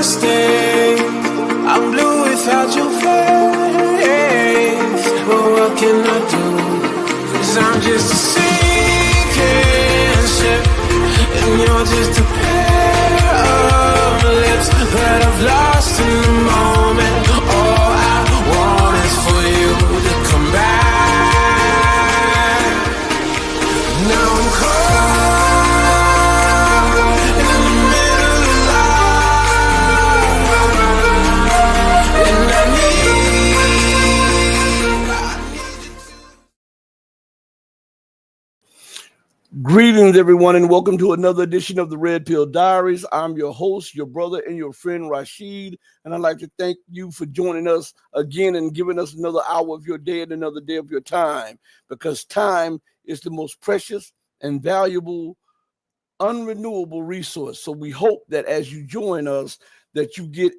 stay. I'm blue without your face. But what can I do? 'Cause I'm just a sinking ship, and you're just a pair of lips that I've lost in the moment. All I want is for you to come back. Now I'm caught in the middle of life, and I need you to. Greetings, everyone, and welcome to another edition of the Red Pill Diaries. I'm your host, your brother, and your friend, Rashid, and I'd like to thank you for joining us again and giving us another hour of your day and another day of your time, because time is the most precious and valuable, unrenewable resource. So we hope that as you join us, that you get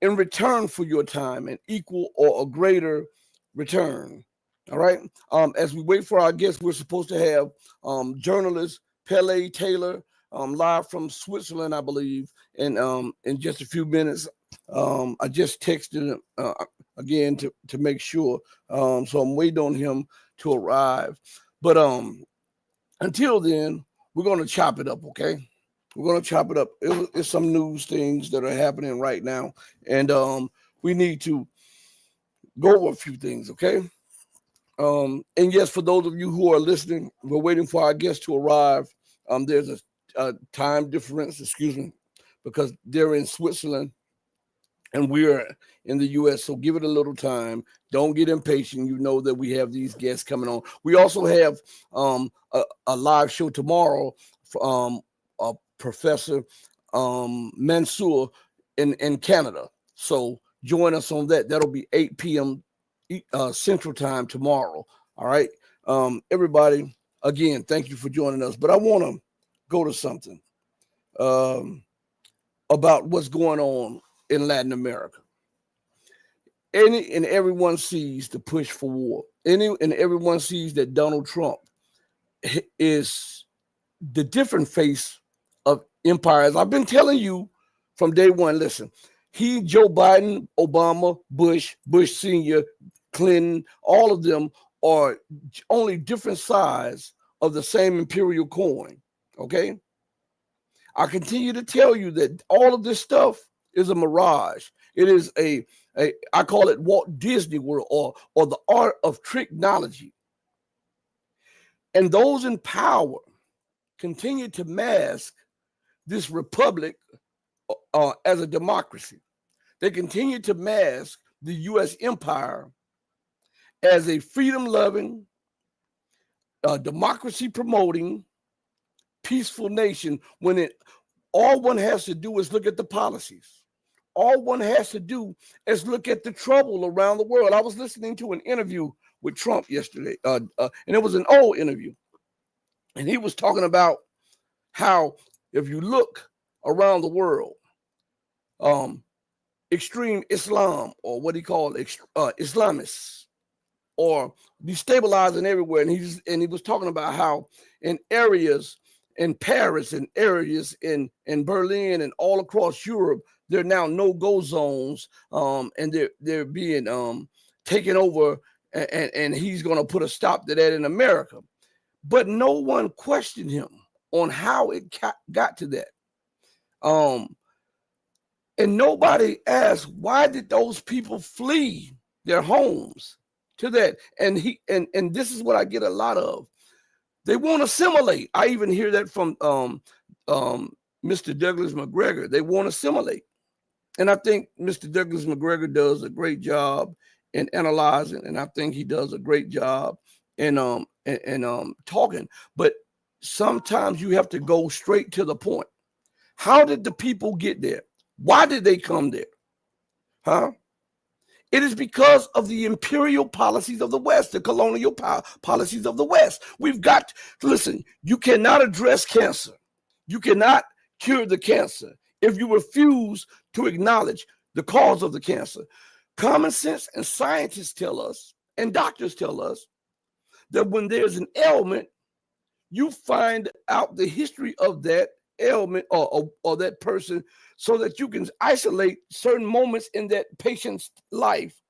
in return for your time an equal or a greater return. All right. As we wait for our guests, we're supposed to have journalist Pelle Taylor live from Switzerland, I believe, and in just a few minutes. I just texted him again to make sure. So I'm waiting on him to arrive. But until then, we're going to chop it up, okay? We're going to chop it up. It's some news things that are happening right now, and we need to go over a few things, okay? And yes, for those of you who are listening, we're waiting for our guests to arrive. There's a time difference, because they're in Switzerland and we're in the U.S., so give it a little time. Don't get impatient. You know that we have these guests coming on. We also have a live show tomorrow for Professor Mansour in Canada. So join us on that. That'll be 8 p.m. Central Time tomorrow. All right. Everybody, again, thank you for joining us. But I want to go to something about what's going on in Latin America. Any and everyone sees the push for war. Everyone sees that Donald Trump is the different face of empires. I've been telling you from day one, listen, Joe Biden, Obama, Bush Sr., Clinton, all of them are only different sides of the same imperial coin, okay? I continue to tell you that all of this stuff is a mirage. It is I call it Walt Disney World or the art of tricknology. And those in power continue to mask this republic as a democracy. They continue to mask the U.S. empire as a freedom-loving, democracy-promoting, peaceful nation, when all one has to do is look at the policies. All one has to do is look at the trouble around the world. I was listening to an interview with Trump yesterday, and it was an old interview. And he was talking about how if you look around the world, extreme Islam, or what he called Islamists, or destabilizing everywhere. And he was talking about how in areas in Paris and areas in Berlin and all across Europe, there are now no-go zones, and they're being taken over, and he's going to put a stop to that in America. But no one questioned him on how it got to that. And nobody asked, why did those people flee their homes to that? And this is what I get a lot of. They won't assimilate. I even hear that from Mr. Douglas McGregor. They won't assimilate. And I think Mr. Douglas McGregor does a great job in analyzing, and I think he does a great job in talking. But sometimes you have to go straight to the point. How did the people get there? Why did they come there? Huh? It is because of the imperial policies of the West, the colonial policies of the West. We've got to listen. You cannot address cancer. You cannot cure the cancer if you refuse to acknowledge the cause of the cancer. Common sense and scientists tell us, and doctors tell us, that when there's an ailment, you find out the history of that ailment or that person, so that you can isolate certain moments in that patient's life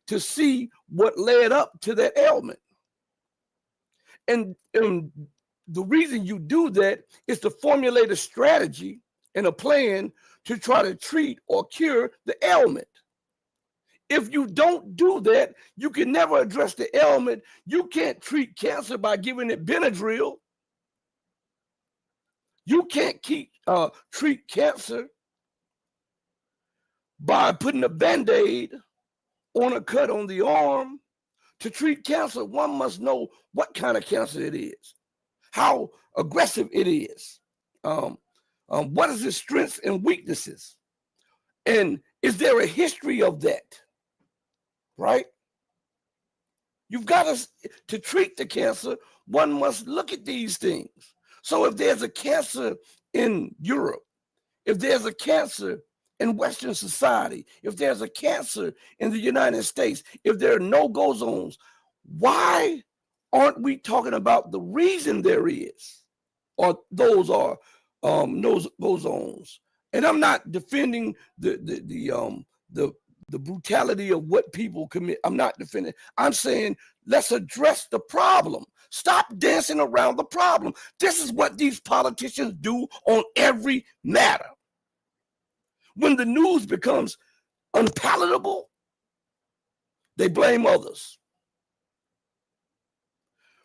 to see what led up to that ailment. And the reason you do that is to formulate a strategy and a plan to try to treat or cure the ailment. If you don't do that, you can never address the ailment. You can't treat cancer by giving it Benadryl. You can't treat cancer by putting a Band-Aid on a cut on the arm. To treat cancer, one must know what kind of cancer it is, how aggressive it is, what is its strengths and weaknesses, and is there a history of that, right? You've got to treat the cancer, one must look at these things. So if there's a cancer in Europe, if there's a cancer in Western society, if there's a cancer in the United States, if there are no-go zones, why aren't we talking about the reason there is, or those are no-go zones? And I'm not defending the brutality of what people commit. I'm not defending. I'm saying let's address the problem. Stop dancing around the problem. This is what these politicians do on every matter. When the news becomes unpalatable, they blame others.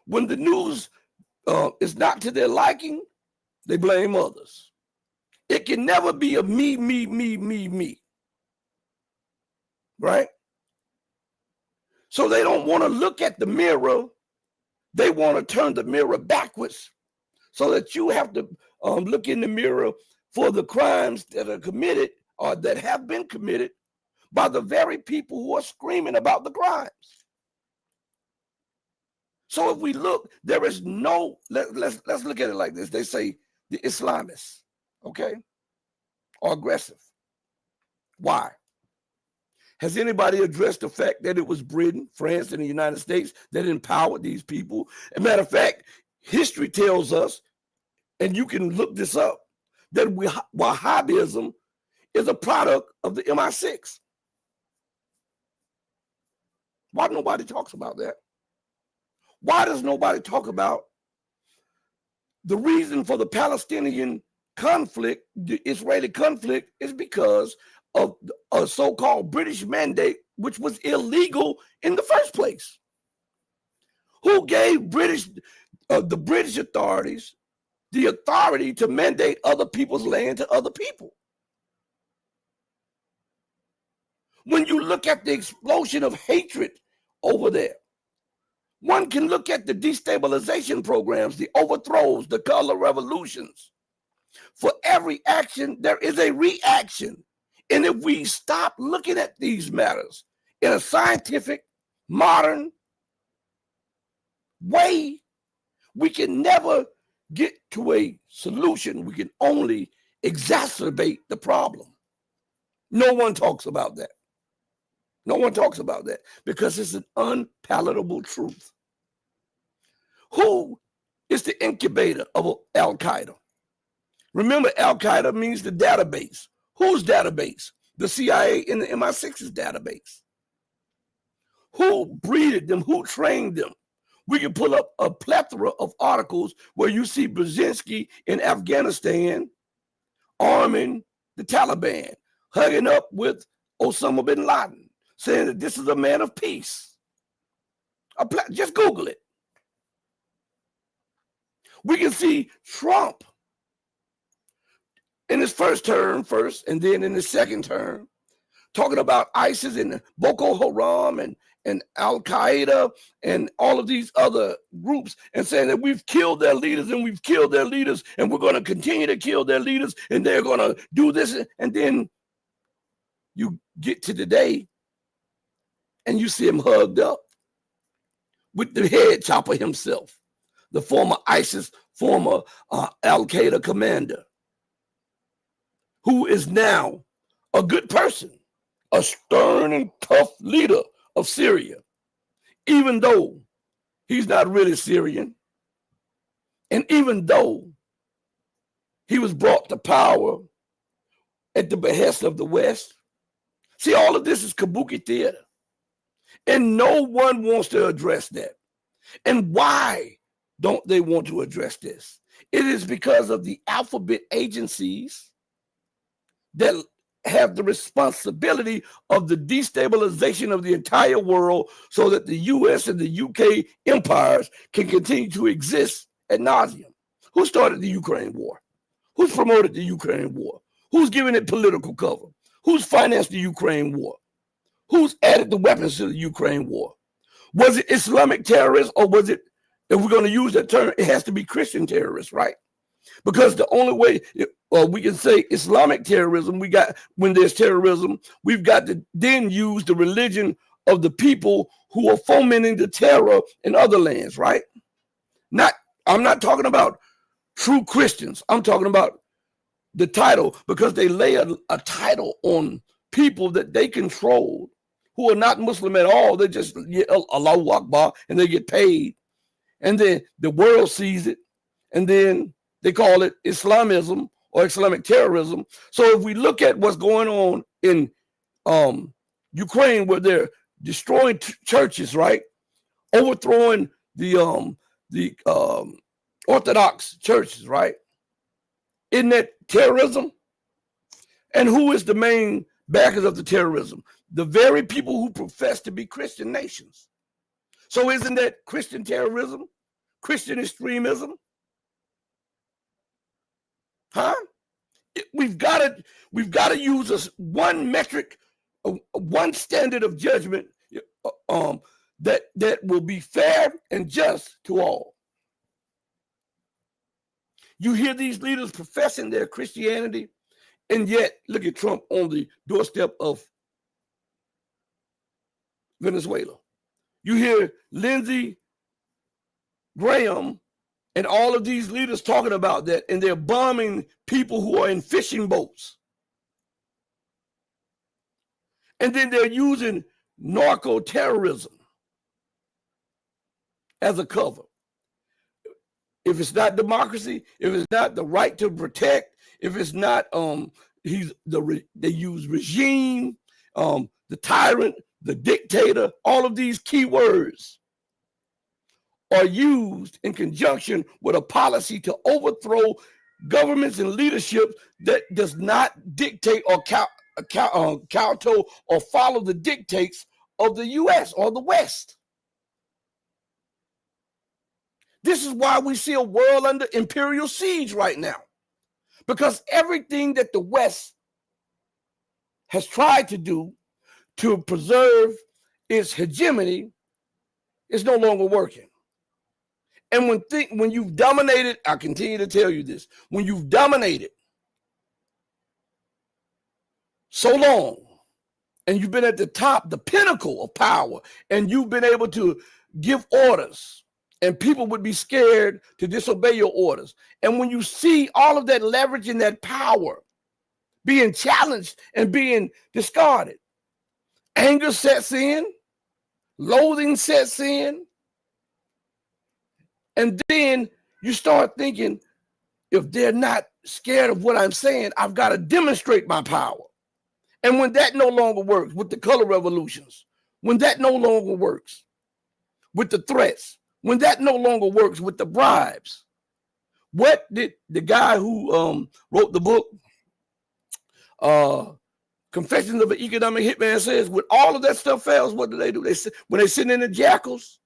When the news is not to their liking, they blame others. It can never be a me, me, me, me, me. Right? So they don't want to look at the mirror. They want to turn the mirror backwards so that you have to look in the mirror for the crimes that are committed or that have been committed by the very people who are screaming about the crimes. So if we look, there is no, let's look at it like this. They say the Islamists, okay, are aggressive. Why? Has anybody addressed the fact that it was Britain, France, and the United States that empowered these people? As a matter of fact, history tells us, and you can look this up, that Wahhabism is a product of the MI6. Why nobody talks about that? Why does nobody talk about the reason for the Palestinian conflict, the Israeli conflict, is because of a so-called British mandate, which was illegal in the first place? Who gave the British authorities the authority to mandate other people's land to other people? When you look at the explosion of hatred over there, one can look at the destabilization programs, the overthrows, the color revolutions. For every action, there is a reaction. And if we stop looking at these matters in a scientific, modern way, we can never get to a solution. We can only exacerbate the problem. No one talks about that. No one talks about that because it's an unpalatable truth. Who is the incubator of Al-Qaeda? Remember, Al-Qaeda means the database. Whose database? The CIA and the MI6's database. Who breeded them? Who trained them? We can pull up a plethora of articles where you see Brzezinski in Afghanistan arming the Taliban, hugging up with Osama bin Laden, saying that this is a man of peace. Just Google it. We can see Trump in his first term and then in his second term, talking about ISIS and Boko Haram and Al-Qaeda and all of these other groups, and saying that we've killed their leaders and we've killed their leaders and we're going to continue to kill their leaders and they're going to do this. And then you get to today and you see him hugged up with the head chopper himself, the former ISIS, former Al-Qaeda commander, who is now a good person, a stern and tough leader of Syria, even though he's not really Syrian, and even though He was brought to power at the behest of the West. See, all of this is kabuki theater. And no one wants to address that. And why don't they want to address this? It is because of the alphabet agencies that have the responsibility of the destabilization of the entire world so that the US and the UK empires can continue to exist ad nauseum. Who started the Ukraine war? Who's promoted the Ukraine war? Who's giving it political cover? Who's financed the Ukraine war? Who's added the weapons to the Ukraine war? Was it Islamic terrorists, or was it, if we're going to use that term, it has to be Christian terrorists, right? Because the only way we can say Islamic terrorism, when there's terrorism, we've got to then use the religion of the people who are fomenting the terror in other lands, right? I'm not talking about true Christians. I'm talking about the title, because they lay a title on people that they control who are not Muslim at all. They just Allahu Akbar and they get paid. And then the world sees it, and then they call it Islamism or Islamic terrorism. So if we look at what's going on in Ukraine, where they're destroying churches, right? Overthrowing the Orthodox churches, right? Isn't that terrorism? And who is the main backers of the terrorism? The very people who profess to be Christian nations. So isn't that Christian terrorism? Christian extremism? Huh? We've got to use one metric, one standard of judgment that will be fair and just to all. You hear these leaders professing their Christianity, and yet look at Trump on the doorstep of Venezuela. You hear Lindsey Graham and all of these leaders talking about that, and they're bombing people who are in fishing boats. And then they're using narco-terrorism as a cover. If it's not democracy, if it's not the right to protect, if it's not they use regime, the tyrant, the dictator, all of these key words are used in conjunction with a policy to overthrow governments and leadership that does not dictate or kowtow or follow the dictates of the US or the West. This is why we see a world under imperial siege right now, because everything that the West has tried to do to preserve its hegemony is no longer working. And when you've dominated, I continue to tell you this, when you've dominated so long, and you've been at the top, the pinnacle of power, and you've been able to give orders, and people would be scared to disobey your orders. And when you see all of that leverage and that power being challenged and being discarded, anger sets in, loathing sets in, and then you start thinking, if they're not scared of what I'm saying, I've got to demonstrate my power. And when that no longer works, with the color revolutions, when that no longer works, with the threats, when that no longer works, with the bribes, what did the guy who wrote the book, Confessions of an Economic Hitman, says, when all of that stuff fails, what do? When they send in the jackals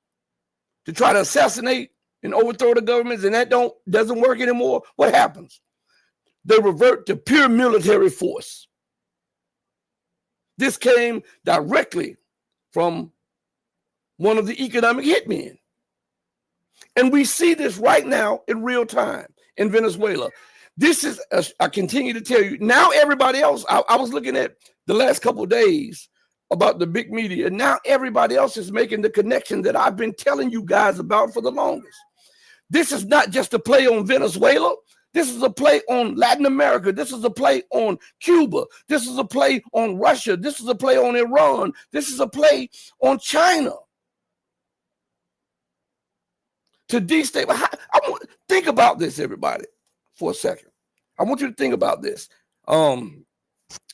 to try to assassinate and overthrow the governments, and that doesn't work anymore, what happens? They revert to pure military force. This came directly from one of the economic hitmen. And we see this right now in real time in Venezuela. This is, I continue to tell you, now everybody else, I was looking at the last couple of days about the big media, and now everybody else is making the connection that I've been telling you guys about for the longest. This is not just a play on Venezuela. This is a play on Latin America. This is a play on Cuba. This is a play on Russia. This is a play on Iran. This is a play on China. To destabilize. Think about this, everybody, for a second. I want you to think about this. As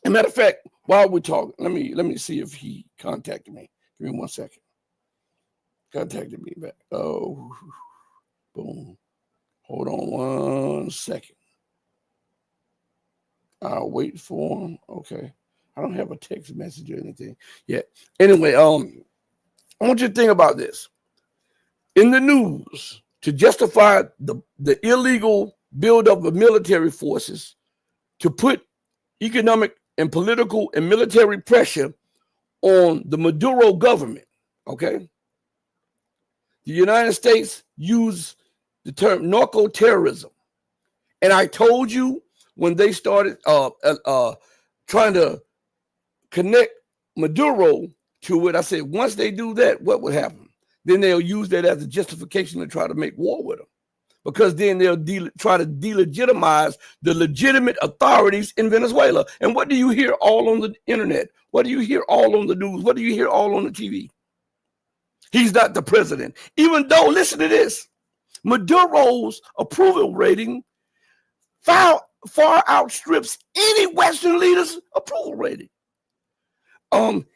a matter of fact, while we're talking, let me see if he contacted me. Give me 1 second. Contacted me back. Oh, boom. Hold on 1 second. I'll wait for him. Okay. I don't have a text message or anything yet. Anyway, I want you to think about this. In the news, to justify the illegal buildup of military forces, to put economic and political and military pressure on the Maduro government, okay? The United States used the term narco-terrorism. And I told you when they started trying to connect Maduro to it, I said, once they do that, what would happen? Then they'll use that as a justification to try to make war with them. Because then they'll try to delegitimize the legitimate authorities in Venezuela. And what do you hear all on the internet? What do you hear all on the news? What do you hear all on the TV? He's not the president. Even though, listen to this, Maduro's approval rating far outstrips any Western leader's approval rating.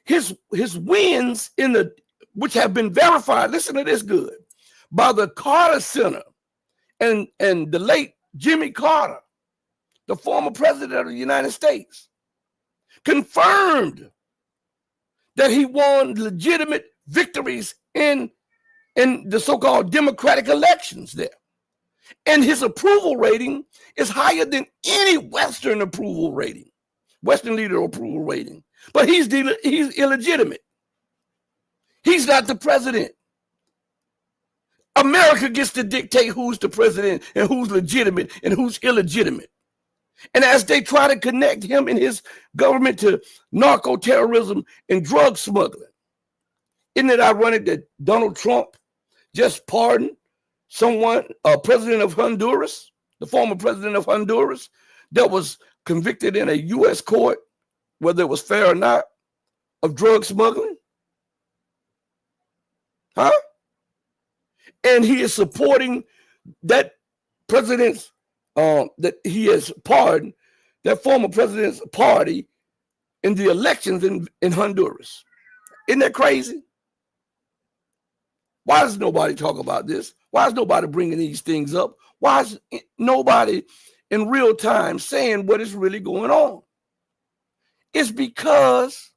His wins which have been verified, listen to this good, by the Carter Center and the late Jimmy Carter, the former president of the United States, confirmed that he won legitimate victories in the so-called democratic elections there. And his approval rating is higher than any Western approval rating, Western leader approval rating. But he's illegitimate. He's not the president. America gets to dictate who's the president and who's legitimate and who's illegitimate. And as they try to connect him and his government to narco-terrorism and drug smuggling, isn't it ironic that Donald Trump just pardoned someone, president of Honduras, the former president of Honduras, that was convicted in a U.S. court, whether it was fair or not, of drug smuggling? Huh? And he is supporting that president's, that he has pardoned, that former president's party in the elections in Honduras. Isn't that crazy? Why does nobody talk about this? Why is nobody bringing these things up? Why is nobody in real time saying what is really going on? It's because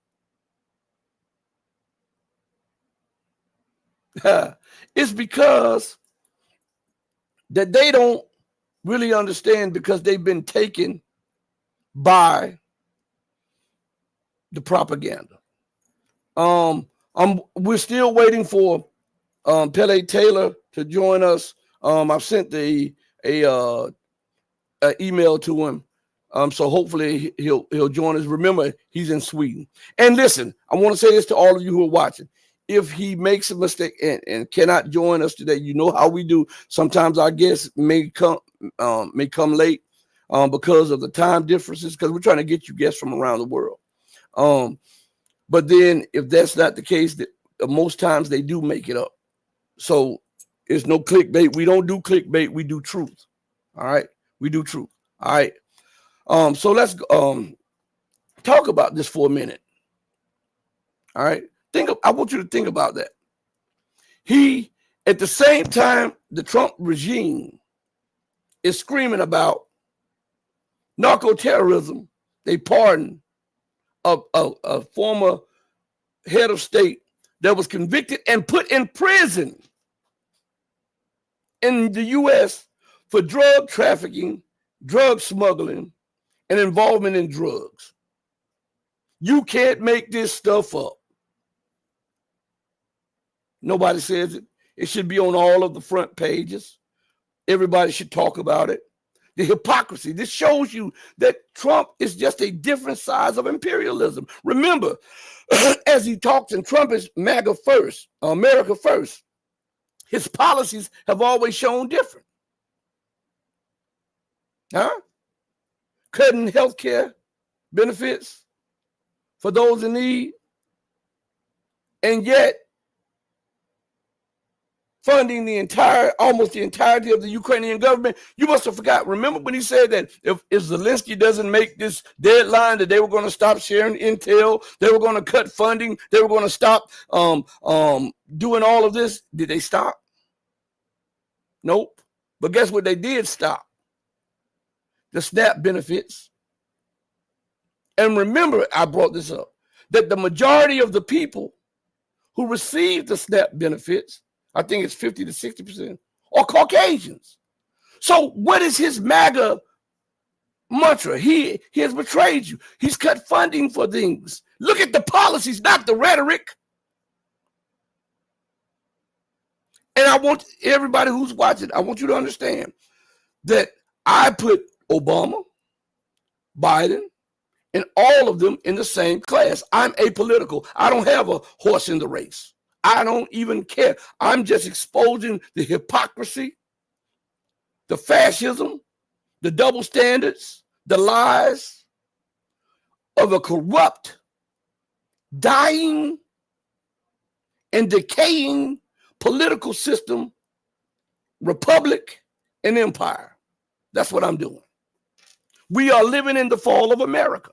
that they don't really understand, because they've been taken by the propaganda. We're still waiting for Pelle Taylor to join us. I've sent a email to him. So hopefully he'll join us. Remember, he's in Sweden. And listen, I want to say this to all of you who are watching. If he makes a mistake and cannot join us today, you know how we do. Sometimes our guests may come late because of the time differences, because we're trying to get you guests from around the world. But then if that's not the case, most times they do make it up. So it's no clickbait. We don't do clickbait. We do truth. All right. We do truth. All right. So let's talk about this for a minute. All right. I want you to think about that. At the same time, the Trump regime is screaming about narco-terrorism. They pardoned a former head of state that was convicted and put in prison in the U.S. for drug trafficking, drug smuggling, and involvement in drugs. You can't make this stuff up. Nobody says it. It should be on all of the front pages. Everybody should talk about it. The hypocrisy. This shows you that Trump is just a different size of imperialism. Remember, as he talks, and Trump is MAGA first, America first, his policies have always shown different. Huh? Cutting health care benefits for those in need. And yet, funding almost the entirety of the Ukrainian government. You must have forgot. Remember when he said that if Zelensky doesn't make this deadline, that they were going to stop sharing intel, they were going to cut funding, they were going to stop doing all of this. Did they stop? Nope. But guess what they did stop? The SNAP benefits. And remember, I brought this up, that the majority of the people who receive the SNAP benefits, I think it's 50 to 60%, are Caucasians. So what is his MAGA mantra? He has betrayed you. He's cut funding for things. Look at the policies, not the rhetoric. And I want everybody who's watching, I want you to understand that I put Obama, Biden, and all of them in the same class. I'm apolitical. I don't have a horse in the race. I don't even care. I'm just exposing the hypocrisy, the fascism, the double standards, the lies of a corrupt, dying, and decaying political system, republic, and empire. That's what I'm doing. We are living in the fall of America.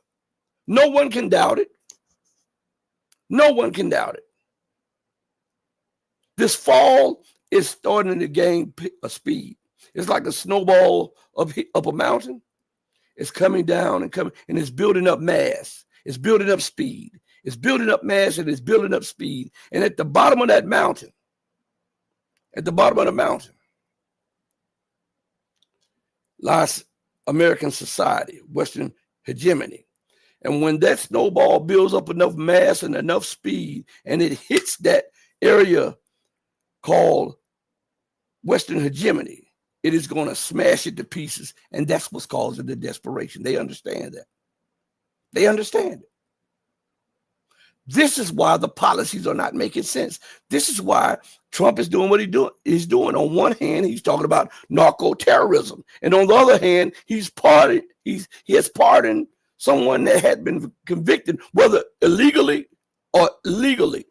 No one can doubt it. No one can doubt it. This fall is starting to gain a speed. It's like a snowball up a mountain. It's coming down and coming, and it's building up mass. It's building up speed. It's building up mass, and it's building up speed. And at the bottom of that mountain, lies American society, Western hegemony. And when that snowball builds up enough mass and enough speed, and it hits that area called Western hegemony, it is going to smash it to pieces. And that's what's causing the desperation. They understand that. They understand it. This is why the policies are not making sense. This is why Trump is doing what he's doing. On one hand, he's talking about narco-terrorism. And on the other hand, he has pardoned someone that had been convicted, whether illegally or legally.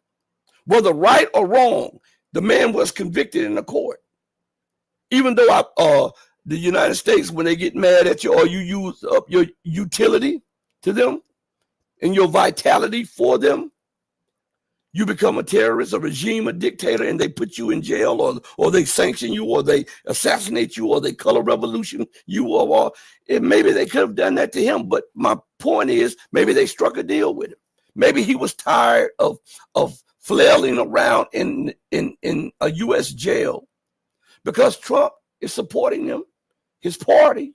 Whether right or wrong, the man was convicted in the court. Even though the United States, when they get mad at you or you use up your utility to them and your vitality for them, you become a terrorist, a regime, a dictator, and they put you in jail, or they sanction you, or they assassinate you, or they color revolution you, or maybe they could have done that to him. But my point is, maybe they struck a deal with him. Maybe he was tired of flailing around in a U.S. jail because Trump is supporting him, his party,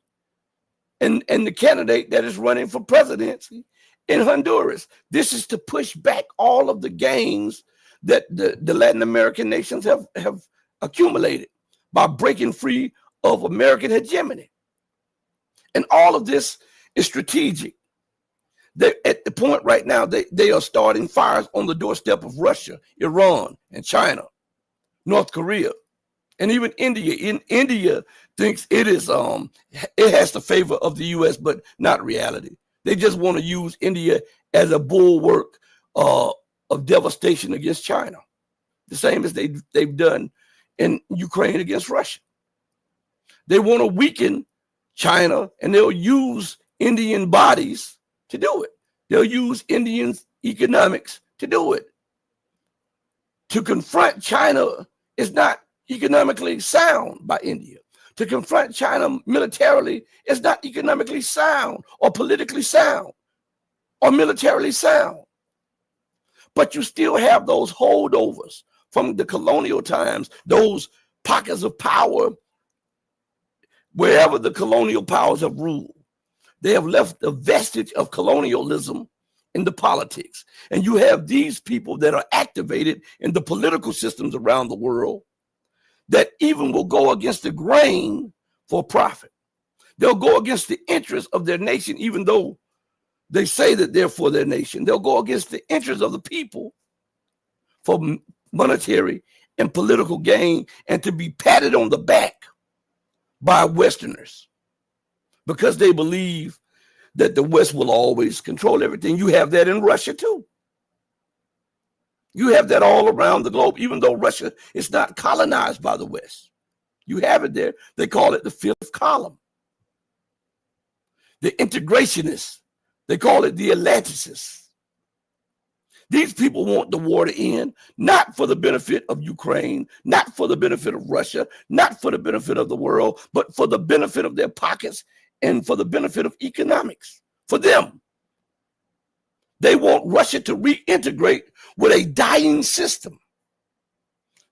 and the candidate that is running for presidency in Honduras. This is to push back all of the gains that the Latin American nations have accumulated by breaking free of American hegemony. And all of this is strategic. They're at the point right now, they are starting fires on the doorstep of Russia, Iran, and China, North Korea, and even India. India thinks it has the favor of the U.S., but not reality. They just want to use India as a bulwark of devastation against China, the same as they've done in Ukraine against Russia. They want to weaken China, and they'll use Indian bodies to do it. They'll use Indian economics to do it. To confront China is not economically sound by India. To confront China militarily is not economically sound or politically sound or militarily sound. But you still have those holdovers from the colonial times, those pockets of power wherever the colonial powers have ruled. They have left a vestige of colonialism in the politics. And you have these people that are activated in the political systems around the world that even will go against the grain for profit. They'll go against the interests of their nation, even though they say that they're for their nation. They'll go against the interests of the people for monetary and political gain and to be patted on the back by Westerners because they believe that the West will always control everything. You have that in Russia too. You have that all around the globe, even though Russia is not colonized by the West. You have it there. They call it the fifth column. The integrationists, they call it the Atlanticists. These people want the war to end, not for the benefit of Ukraine, not for the benefit of Russia, not for the benefit of the world, but for the benefit of their pockets and for the benefit of economics. For them, they want Russia to reintegrate with a dying system.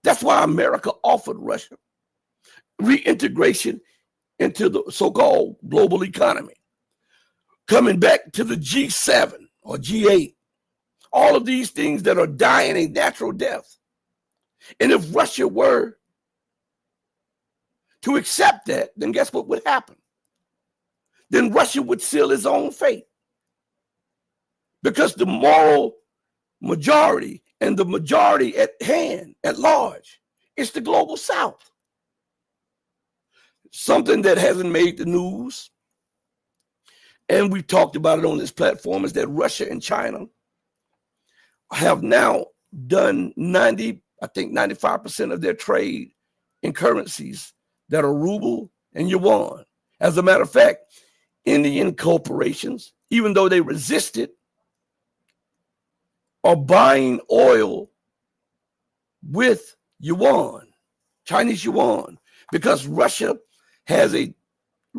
That's why America offered Russia reintegration into the so-called global economy. Coming back to the G7 or G8, all of these things that are dying a natural death. And if Russia were to accept that, then guess what would happen? Then Russia would seal its own fate. Because the moral majority and the majority at hand, at large, is the global South. Something that hasn't made the news, and we've talked about it on this platform, is that Russia and China have now done 95% of their trade in currencies that are ruble and yuan. As a matter of fact, Indian corporations, even though they resisted, are buying oil with yuan, Chinese yuan, because Russia has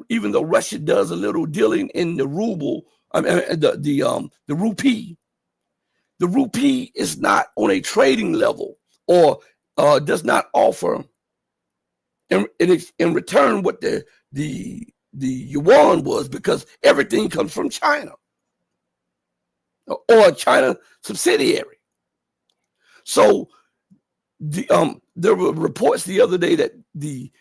even though Russia does a little dealing in the ruble, the rupee, the rupee is not on a trading level or does not offer in return what the yuan was, because everything comes from China or a China subsidiary. So there were reports the other day that the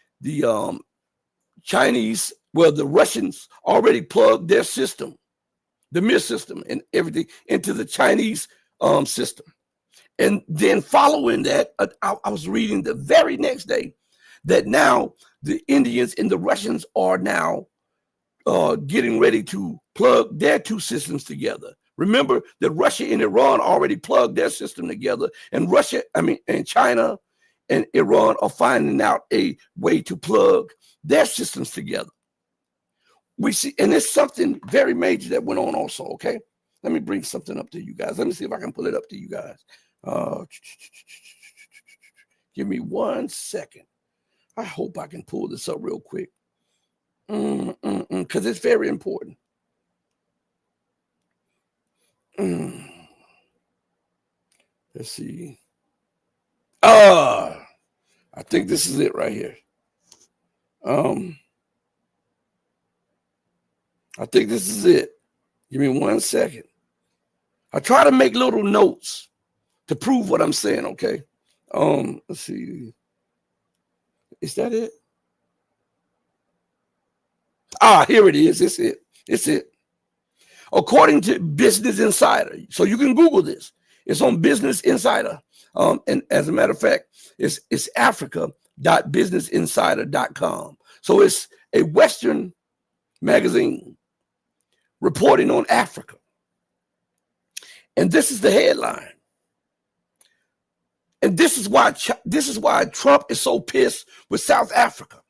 Chinese, well, the Russians already plugged their system, the MIR system and everything, into the Chinese system. And then following that, I was reading the very next day that now the Indians and the Russians are now getting ready to plug their two systems together. Remember that Russia and Iran already plugged their system together, and and China and Iran are finding out a way to plug their systems together. We see, and it's something very major that went on also, okay? Let me bring something up to you guys. Let me see if I can pull it up to you guys. Give me 1 second. I hope I can pull this up real quick. Because it's very important. Let's see. I think this is it right here. I think this is it. Give me 1 second. I try to make little notes to prove what I'm saying, okay? Let's see. Is that it? Here it is. It's it. It's it. According to Business Insider, so you can Google this. It's on Business Insider. And as a matter of fact, it's africa.businessinsider.com. So it's a Western magazine reporting on Africa. And this is the headline. And this is why Trump is so pissed with South Africa.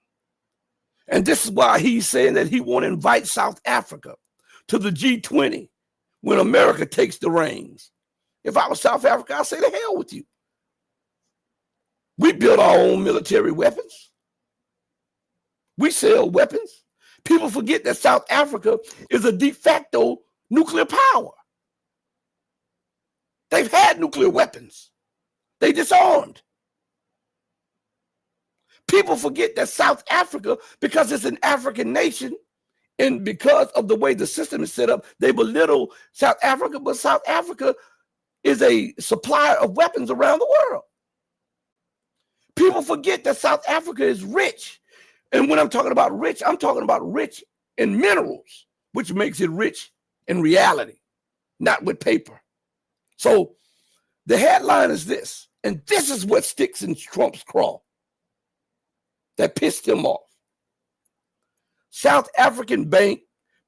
And this is why he's saying that he won't invite South Africa to the G20 when America takes the reins. If I was South Africa, I'd say the hell with you. We build our own military weapons. We sell weapons. People forget that South Africa is a de facto nuclear power. They've had nuclear weapons. They disarmed. People forget that South Africa, because it's an African nation, and because of the way the system is set up, they belittle South Africa, but South Africa is a supplier of weapons around the world. People forget that South Africa is rich. And when I'm talking about rich, I'm talking about rich in minerals, which makes it rich in reality, not with paper. So the headline is this, and this is what sticks in Trump's craw that pissed him off. South African bank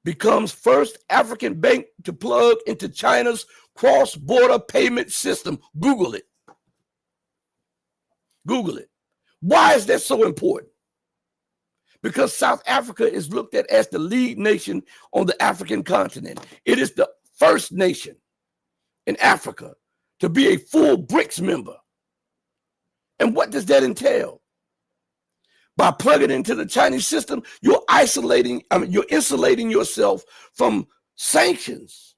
becomes first African bank to plug into China's cross-border payment system. Google it. Google it. Why is that so important? Because South Africa is looked at as the lead nation on the African continent. It is the first nation in Africa to be a full BRICS member. And what does that entail? By plugging into the Chinese system, you're insulating yourself from sanctions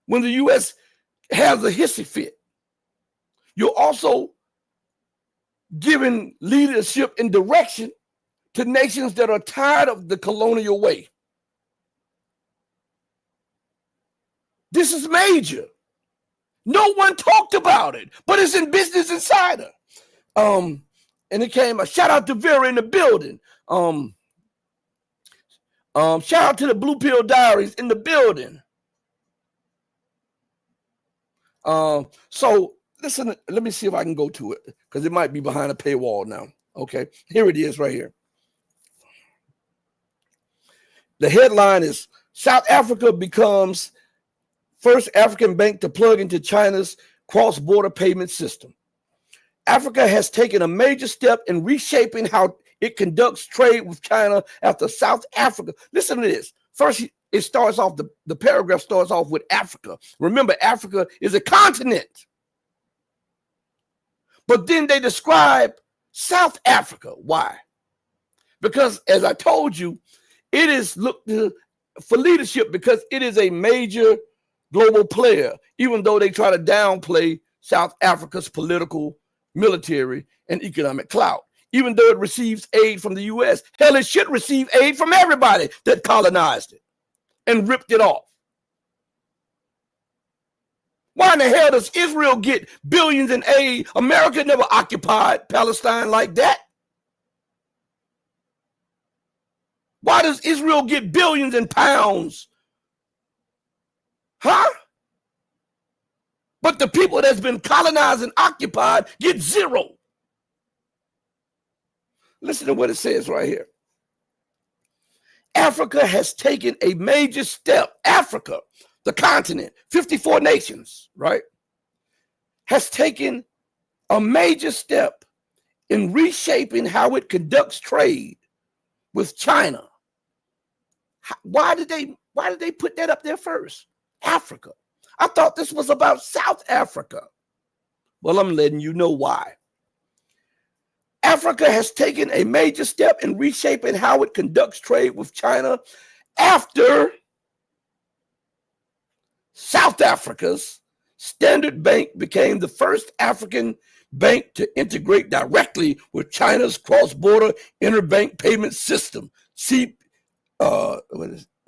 when the U.S. has a hissy fit. You're also giving leadership and direction to nations that are tired of the colonial way. This is major. No one talked about it, but it's in Business Insider. And it came a shout out to Vera in the building. Shout out to the Blue Pill Diaries in the building. So listen, let me see if I can go to it because it might be behind a paywall now. Okay, here it is right here. The headline is South Africa becomes first African bank to plug into China's cross-border payment system. Africa has taken a major step in reshaping how it conducts trade with China after South Africa. Listen to this. First, it starts off, the paragraph starts off with Africa. Remember, Africa is a continent. But then they describe South Africa. Why? Because, as I told you, it is looked to, for leadership because it is a major global player, even though they try to downplay South Africa's political, military, and economic clout. Even though it receives aid from the U.S., hell, it should receive aid from everybody that colonized it and ripped it off. Why in the hell does Israel get billions in aid? America never occupied Palestine like that. Why does Israel get billions in pounds? Huh? But the people that's been colonized and occupied get zero. Listen to what it says right here. Africa has taken a major step. Africa, the continent, 54 nations, right, has taken a major step in reshaping how it conducts trade with China. Why did they put that up there first? Africa. I thought this was about South Africa. Well, I'm letting you know why. Africa has taken a major step in reshaping how it conducts trade with China after South Africa's Standard Bank became the first African bank to integrate directly with China's cross-border interbank payment system. It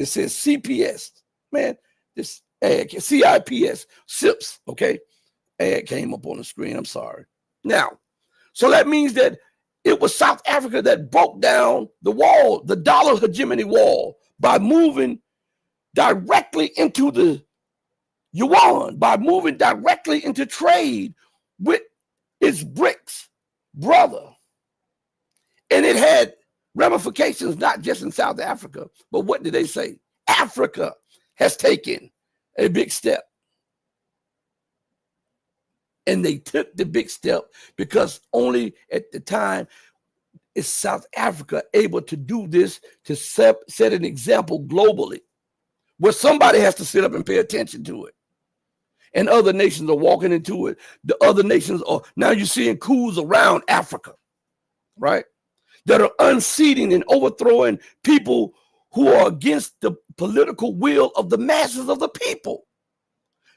says CPS. Man, this ad, CIPS, SIPS, okay? Ad came up on the screen, I'm sorry. Now, so that means that it was South Africa that broke down the wall, the dollar hegemony wall, by moving directly into the yuan, by moving directly into trade with its BRICS brother. And it had ramifications not just in South Africa, but what did they say? Africa has taken a big step. And they took the big step because only at the time is South Africa able to do this, to set an example globally, where somebody has to sit up and pay attention to it. And other nations are walking into it. The other nations are, now you're seeing coups around Africa, right? That are unseating and overthrowing people who are against the political will of the masses of the people.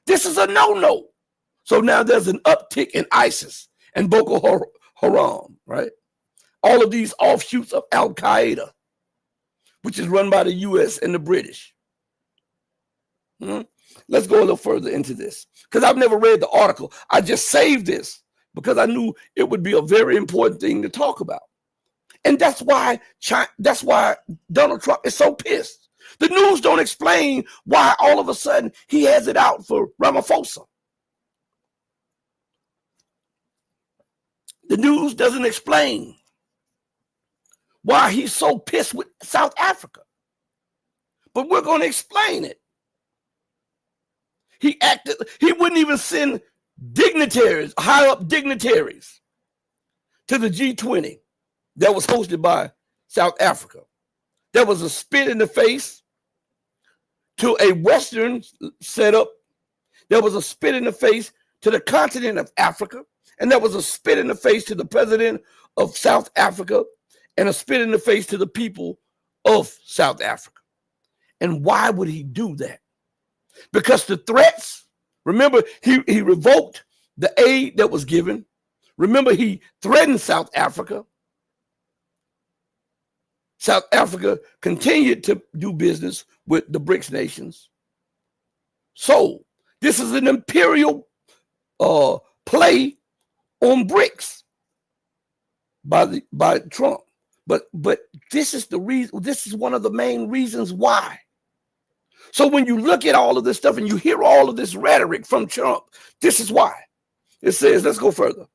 This is a no-no. So now there's an uptick in ISIS and Boko Haram, right? All of these offshoots of Al-Qaeda, which is run by the U.S. and the British. Let's go a little further into this because I've never read the article. I just saved this because I knew it would be a very important thing to talk about. And that's why Donald Trump is so pissed. The news don't explain why all of a sudden he has it out for Ramaphosa. The news doesn't explain why he's so pissed with South Africa. But we're going to explain it. He wouldn't even send dignitaries, high up dignitaries. to the G20 that was hosted by South Africa. That was a spit in the face to a Western setup. There was a spit in the face to the continent of Africa. And that was a spit in the face to the president of South Africa and a spit in the face to the people of South Africa. And why would he do that? Because the threats, remember, he revoked the aid that was given. Remember, he threatened South Africa. South Africa continued to do business with the BRICS nations. So this is an imperial play on BRICS by Trump. But this is the reason. This is one of the main reasons why. So when you look at all of this stuff and you hear all of this rhetoric from Trump, this is why. It says, let's go further.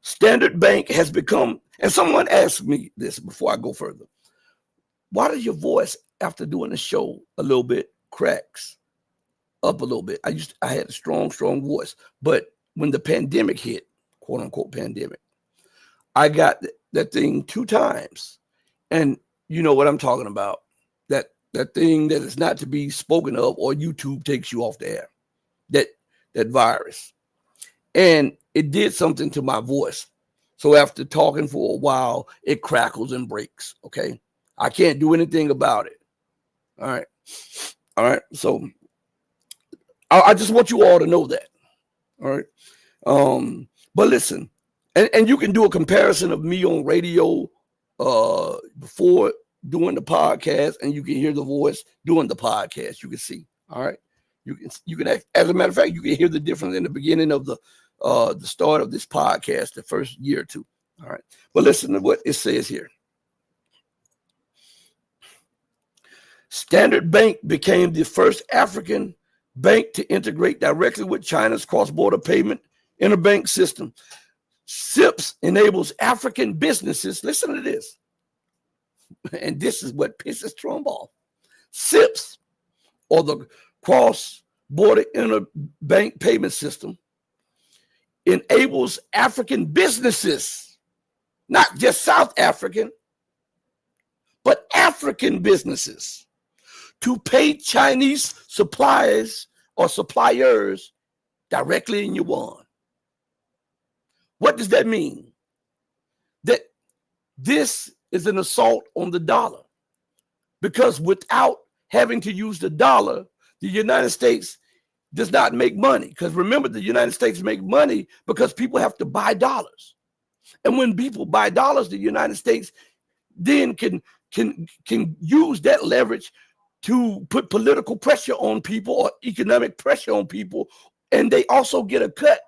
Standard Bank has become, and someone asked me this before I go further. Why does your voice, after doing the show a little bit, cracks up a little bit? I had a strong voice, but when the pandemic hit, quote unquote pandemic, I got that thing 2 times. And you know what I'm talking about. That thing that is not to be spoken of, or YouTube takes you off the air. That virus. And it did something to my voice. So after talking for a while, it crackles and breaks. Okay. I can't do anything about it. All right. So I just want you all to know that. All right. But listen, and you can do a comparison of me on radio before doing the podcast, and you can hear the voice doing the podcast. You can see. All right. You can, as a matter of fact, you can hear the difference in the beginning of the start of this podcast, the first year or two. All right. But listen to what it says here. Standard Bank became the first African bank to integrate directly with China's cross-border payment interbank system. SIPS enables African businesses, listen to this, and this is what pisses Trump off. SIPS, or the cross-border interbank payment system, enables African businesses, not just South African, but African businesses, to pay Chinese suppliers or suppliers directly in yuan. What does that mean? That this is an assault on the dollar, because without having to use the dollar, the United States does not make money. Because remember, the United States make money because people have to buy dollars. And when people buy dollars, the United States then can use that leverage to put political pressure on people or economic pressure on people. And they also get a cut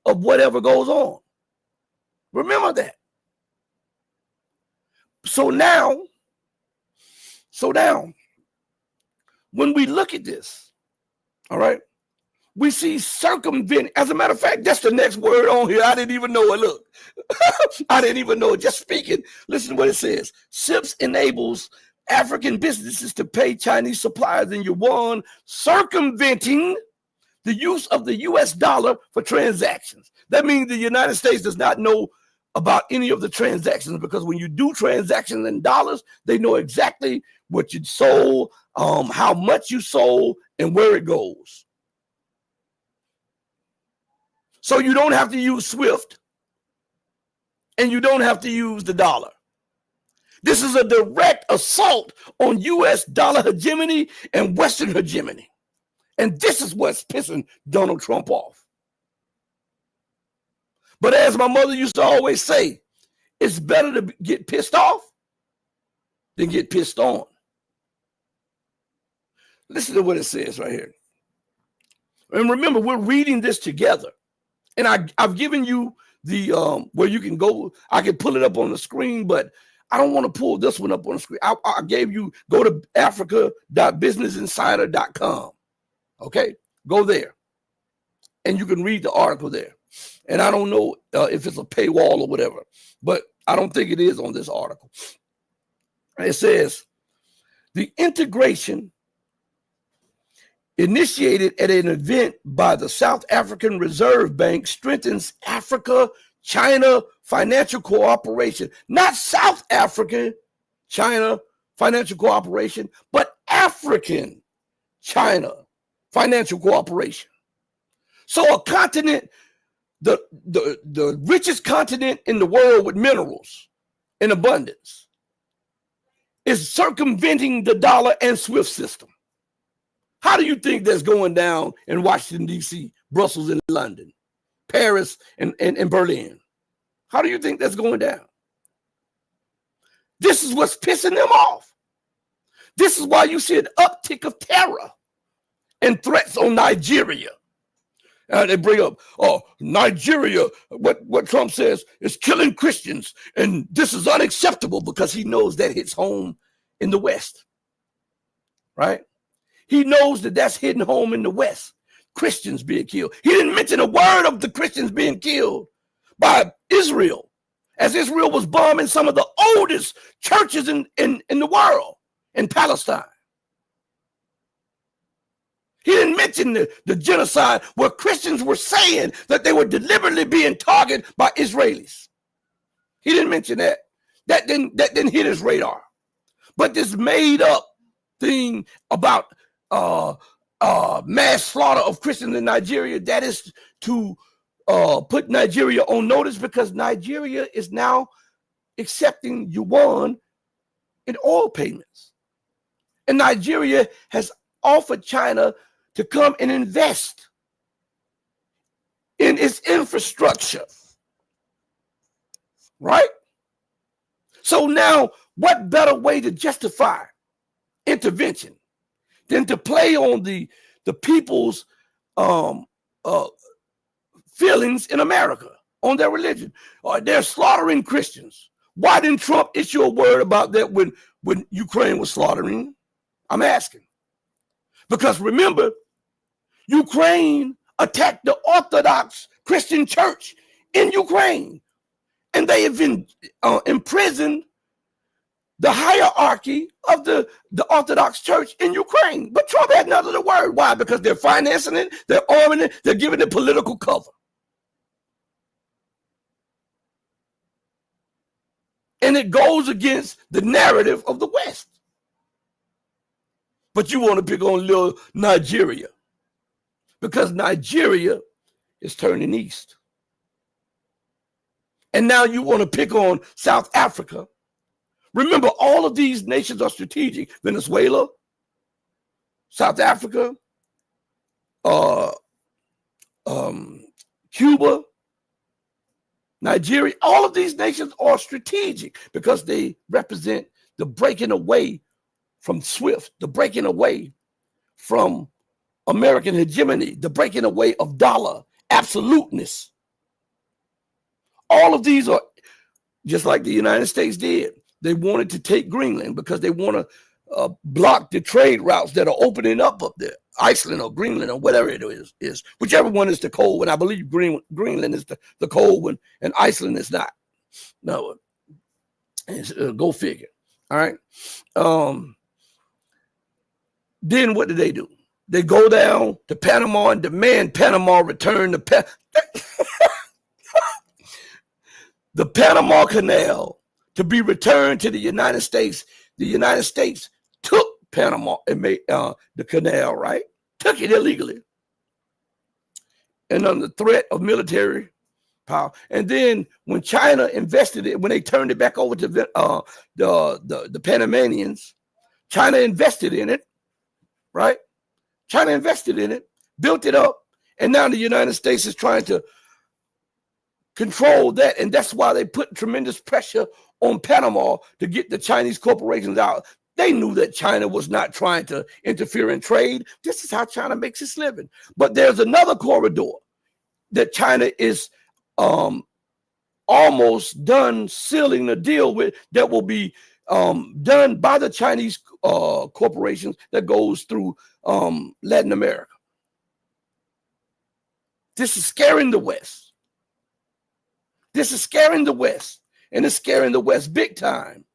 of whatever goes on. Remember that. So now, when we look at this, all right, we see circumvent. As a matter of fact, that's the next word on here. I didn't even know it. Look, I didn't even know it. Just speaking. Listen to what it says. SIPS enables African businesses to pay Chinese suppliers in yuan, circumventing the use of the US dollar for transactions. That means the United States does not know about any of the transactions, because when you do transactions in dollars, they know exactly what you sold, how much you sold, and where it goes. So you don't have to use SWIFT, and you don't have to use the dollar. This is a direct assault on U.S. dollar hegemony and Western hegemony. And this is what's pissing Donald Trump off. But as my mother used to always say, it's better to get pissed off than get pissed on. Listen to what it says right here. And remember, we're reading this together. And I've given you the where you can go. I can pull it up on the screen, but I don't want to pull this one up on the screen. I gave you, go to africa.businessinsider.com. Okay, go there. And you can read the article there. And I don't know if it's a paywall or whatever, but I don't think it is on this article. It says, the integration initiated at an event by the South African Reserve Bank strengthens Africa China Financial Cooperation, not South African China Financial Cooperation, but African China Financial Cooperation. So a continent, the richest continent in the world with minerals in abundance, is circumventing the dollar and SWIFT system. How do you think that's going down in Washington, D.C., Brussels, and London, Paris, and Berlin? How do you think that's going down? This is what's pissing them off. This is why you see an uptick of terror and threats on Nigeria. They bring up, oh, Nigeria, what Trump says is killing Christians, and this is unacceptable because he knows that hits home in the West, right? He knows that that's hitting home in the West, Christians being killed. He didn't mention a word of the Christians being killed by Israel, as Israel was bombing some of the oldest churches in the world in Palestine. He didn't mention the genocide where Christians were saying that they were deliberately being targeted by Israelis. He didn't mention that. That didn't hit his radar. But this made up thing about mass slaughter of Christians in Nigeria, that is to put Nigeria on notice, because Nigeria is now accepting yuan in oil payments. And Nigeria has offered China to come and invest in its infrastructure, right? So now, what better way to justify intervention than to play on the people's feelings in America, on their religion? They're slaughtering Christians. Why didn't Trump issue a word about that when Ukraine was slaughtering? I'm asking. Because remember, Ukraine attacked the Orthodox Christian church in Ukraine, and they have been imprisoned the hierarchy of the Orthodox Church in Ukraine. But Trump had none of the word. Why? Because they're financing it, they're arming it, they're giving it political cover. And it goes against the narrative of the West. But you want to pick on little Nigeria, because Nigeria is turning east. And now you want to pick on South Africa. Remember, all of these nations are strategic. Venezuela, South Africa, Cuba, Nigeria, all of these nations are strategic because they represent the breaking away from SWIFT, the breaking away from American hegemony, the breaking away of dollar absoluteness. All of these are just like the United States did. They wanted to take Greenland because they want to block the trade routes that are opening up there. Iceland or Greenland or whatever it is whichever one is the cold one. I believe Greenland is the cold one and Iceland is not. No, go figure. All right. Then what do? They go down to Panama and demand Panama return to the Panama Canal to be returned to the United States. The United States took Panama and made the canal, right? Took it illegally. And under threat of military power. And then when China invested it, when they turned it back over to the Panamanians, China invested in it, right? China invested in it, built it up, and now the United States is trying to control that, and that's why they put tremendous pressure on Panama to get the Chinese corporations out. They knew that China was not trying to interfere in trade. This is how China makes its living. But there's another corridor that China is almost done sealing the deal with, that will be done by the Chinese corporations, that goes through Latin America. This is scaring the West. This is scaring the West, and it's scaring the West big time.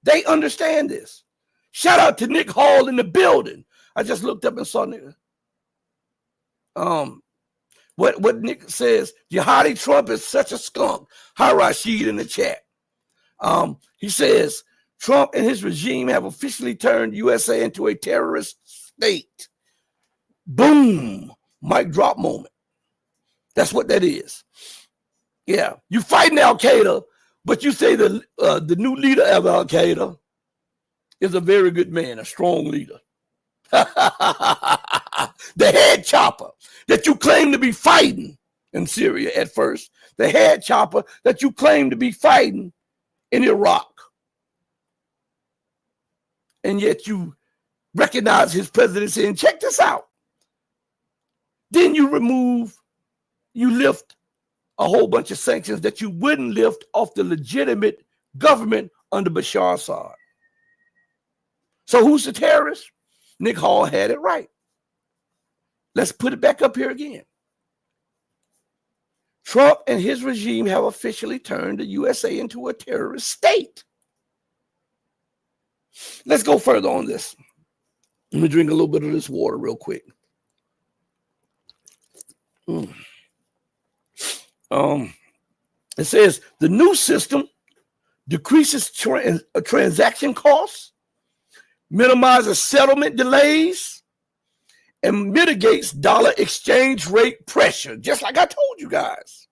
They understand this. Shout out to Nick Hall in the building. I just looked up and saw Nick. What Nick says, Jihadi Trump is such a skunk. Hi, Rashid in the chat. He says, Trump and his regime have officially turned USA into a terrorist state. Boom. Mic drop moment. That's what that is. Yeah. You fighting Al-Qaeda, but you say the new leader of Al-Qaeda is a very good man, a strong leader. The head chopper that you claim to be fighting in Syria at first, the head chopper that you claim to be fighting in Iraq, and yet you recognize his presidency and check this out. Then you lift a whole bunch of sanctions that you wouldn't lift off the legitimate government under Bashar Assad. So who's the terrorist? Nick Hall had it right. Let's put it back up here again. Trump and his regime have officially turned the USA into a terrorist state. Let's go further on this. Let me drink a little bit of this water real quick. It says the new system decreases transaction costs, minimizes settlement delays, and mitigates dollar exchange rate pressure, just like I told you guys.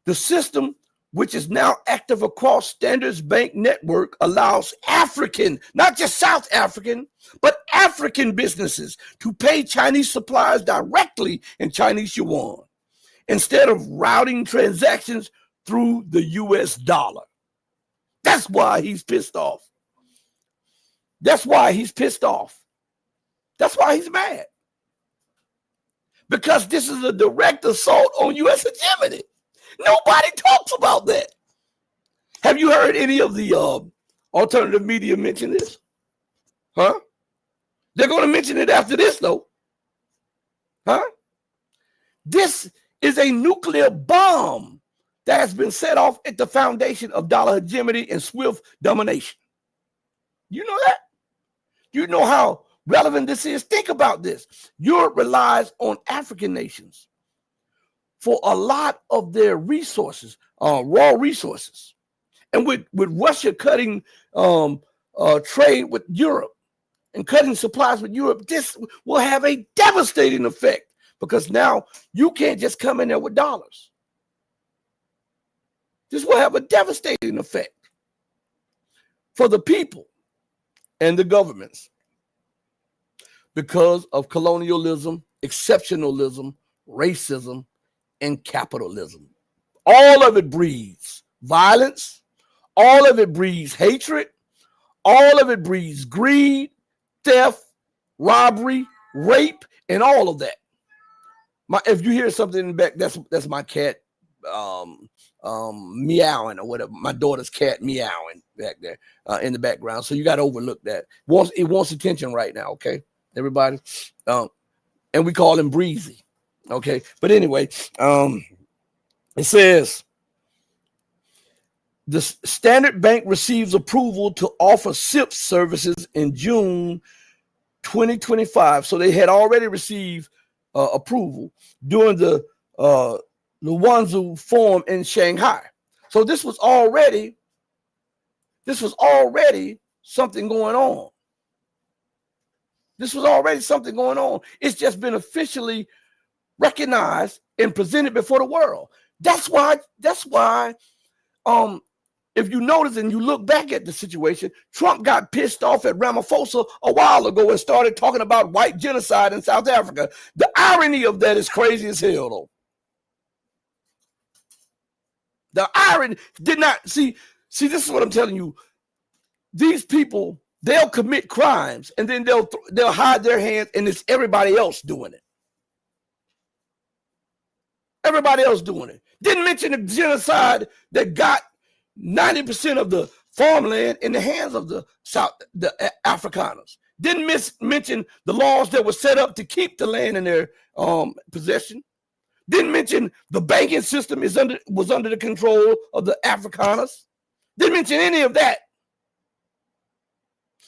The system, which is now active across Standards Bank network, allows African, not just South African, but African businesses to pay Chinese suppliers directly in Chinese yuan instead of routing transactions through the US dollar. That's why he's pissed off. That's why he's pissed off. That's why he's mad. Because this is a direct assault on U.S. hegemony. Nobody talks about that. Have you heard any of the alternative media mention this? Huh? They're going to mention it after this, though. Huh? This is a nuclear bomb that has been set off at the foundation of dollar hegemony and swift domination. You know that? You know how relevant this is? Think about this. Europe relies on African nations for a lot of their resources, raw resources. And with Russia cutting trade with Europe and cutting supplies with Europe, this will have a devastating effect because now you can't just come in there with dollars. This will have a devastating effect for the people and the governments because of colonialism, exceptionalism, racism, and capitalism. All of it breeds violence. All of it breeds hatred. All of it breeds greed, theft, robbery, rape, and all of that. If you hear something in the back, that's my cat meowing or whatever. My daughter's cat meowing back there in the background. So you got to overlook that. It wants attention right now, okay, everybody? And we call him Breezy, okay? But anyway, it says, the Standard Bank receives approval to offer SIP services in June 2025. So they had already received approval during the Wanzhou Forum in Shanghai. So this was already something going on. This was already something going on. It's just been officially recognized and presented before the world. That's why if you notice and you look back at the situation, Trump got pissed off at Ramaphosa a while ago and started talking about white genocide in South Africa. The irony of that is crazy as hell, though. The irony did not see. This is what I'm telling you. These people, they'll commit crimes and then they'll hide their hands, and it's everybody else doing it. Everybody else doing it. Didn't mention the genocide that got 90% of the farmland in the hands of the Afrikaners. Didn't mention the laws that were set up to keep the land in their possession. Didn't mention the banking system was under the control of the Afrikaners. Didn't mention any of that.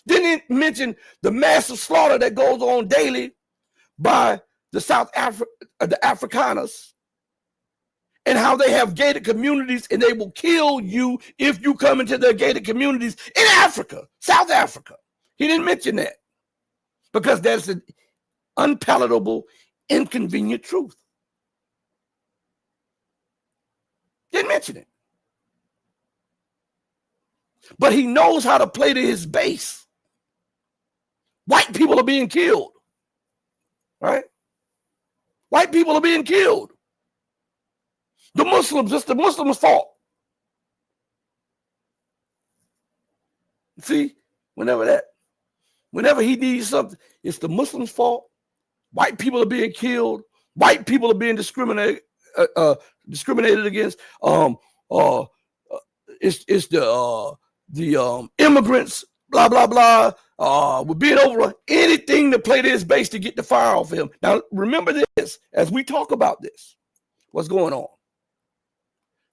Didn't mention the massive slaughter that goes on daily by the the Afrikaners, and how they have gated communities and they will kill you if you come into their gated communities in Africa, South Africa. He didn't mention that because that's an unpalatable, inconvenient truth. Didn't mention it. But he knows how to play to his base. White people are being killed, right? White people are being killed. The Muslims, it's the Muslims' fault. See, whenever he needs something, it's the Muslims' fault. White people are being killed. White people are being discriminated against. It's the immigrants. Blah blah blah. We're being over anything to play to his base to get the fire off of him. Now remember this as we talk about this. What's going on?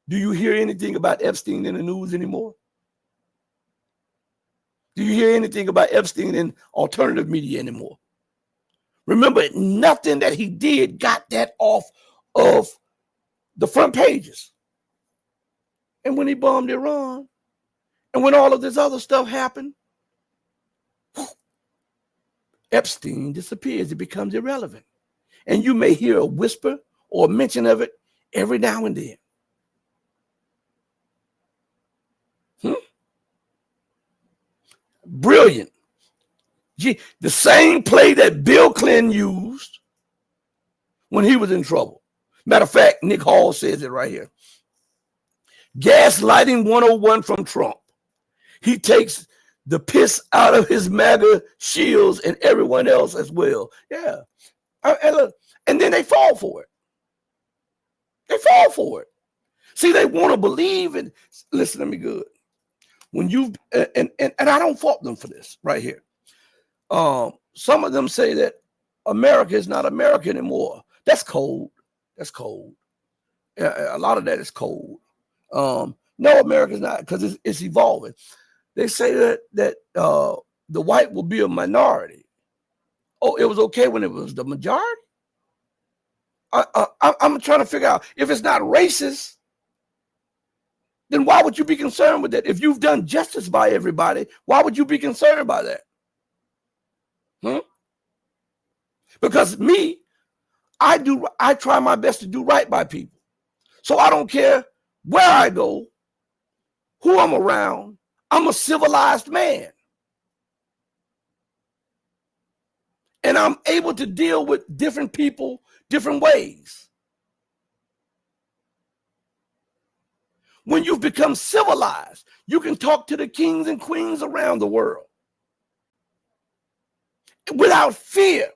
Do you hear anything about Epstein in the news anymore? Do you hear anything about Epstein in alternative media anymore? Remember, nothing that he did got that off of the front pages. And when he bombed Iran, and when all of this other stuff happened, Epstein disappears. It becomes irrelevant. And you may hear a whisper or a mention of it every now and then. Brilliant. Gee, the same play that Bill Clinton used when he was in trouble. Matter of fact, Nick Hall says it right here. Gaslighting 101 from Trump. He takes the piss out of his MAGA shields and everyone else as well. Yeah. And then they fall for it. They fall for it. See, they want to believe in, listen to me good. When you and I don't fault them for this right here. Some of them say that America is not America anymore. That's cold. That's cold. A lot of that is cold. No, America's not, because it's evolving. They say that the white will be a minority. Oh, it was okay when it was the majority? I'm trying to figure out, if it's not racist, then why would you be concerned with that? If you've done justice by everybody, why would you be concerned by that? Because I try my best to do right by people. So I don't care where I go, who I'm around. I'm a civilized man. And I'm able to deal with different people different ways. When you've become civilized, you can talk to the kings and queens around the world without fear.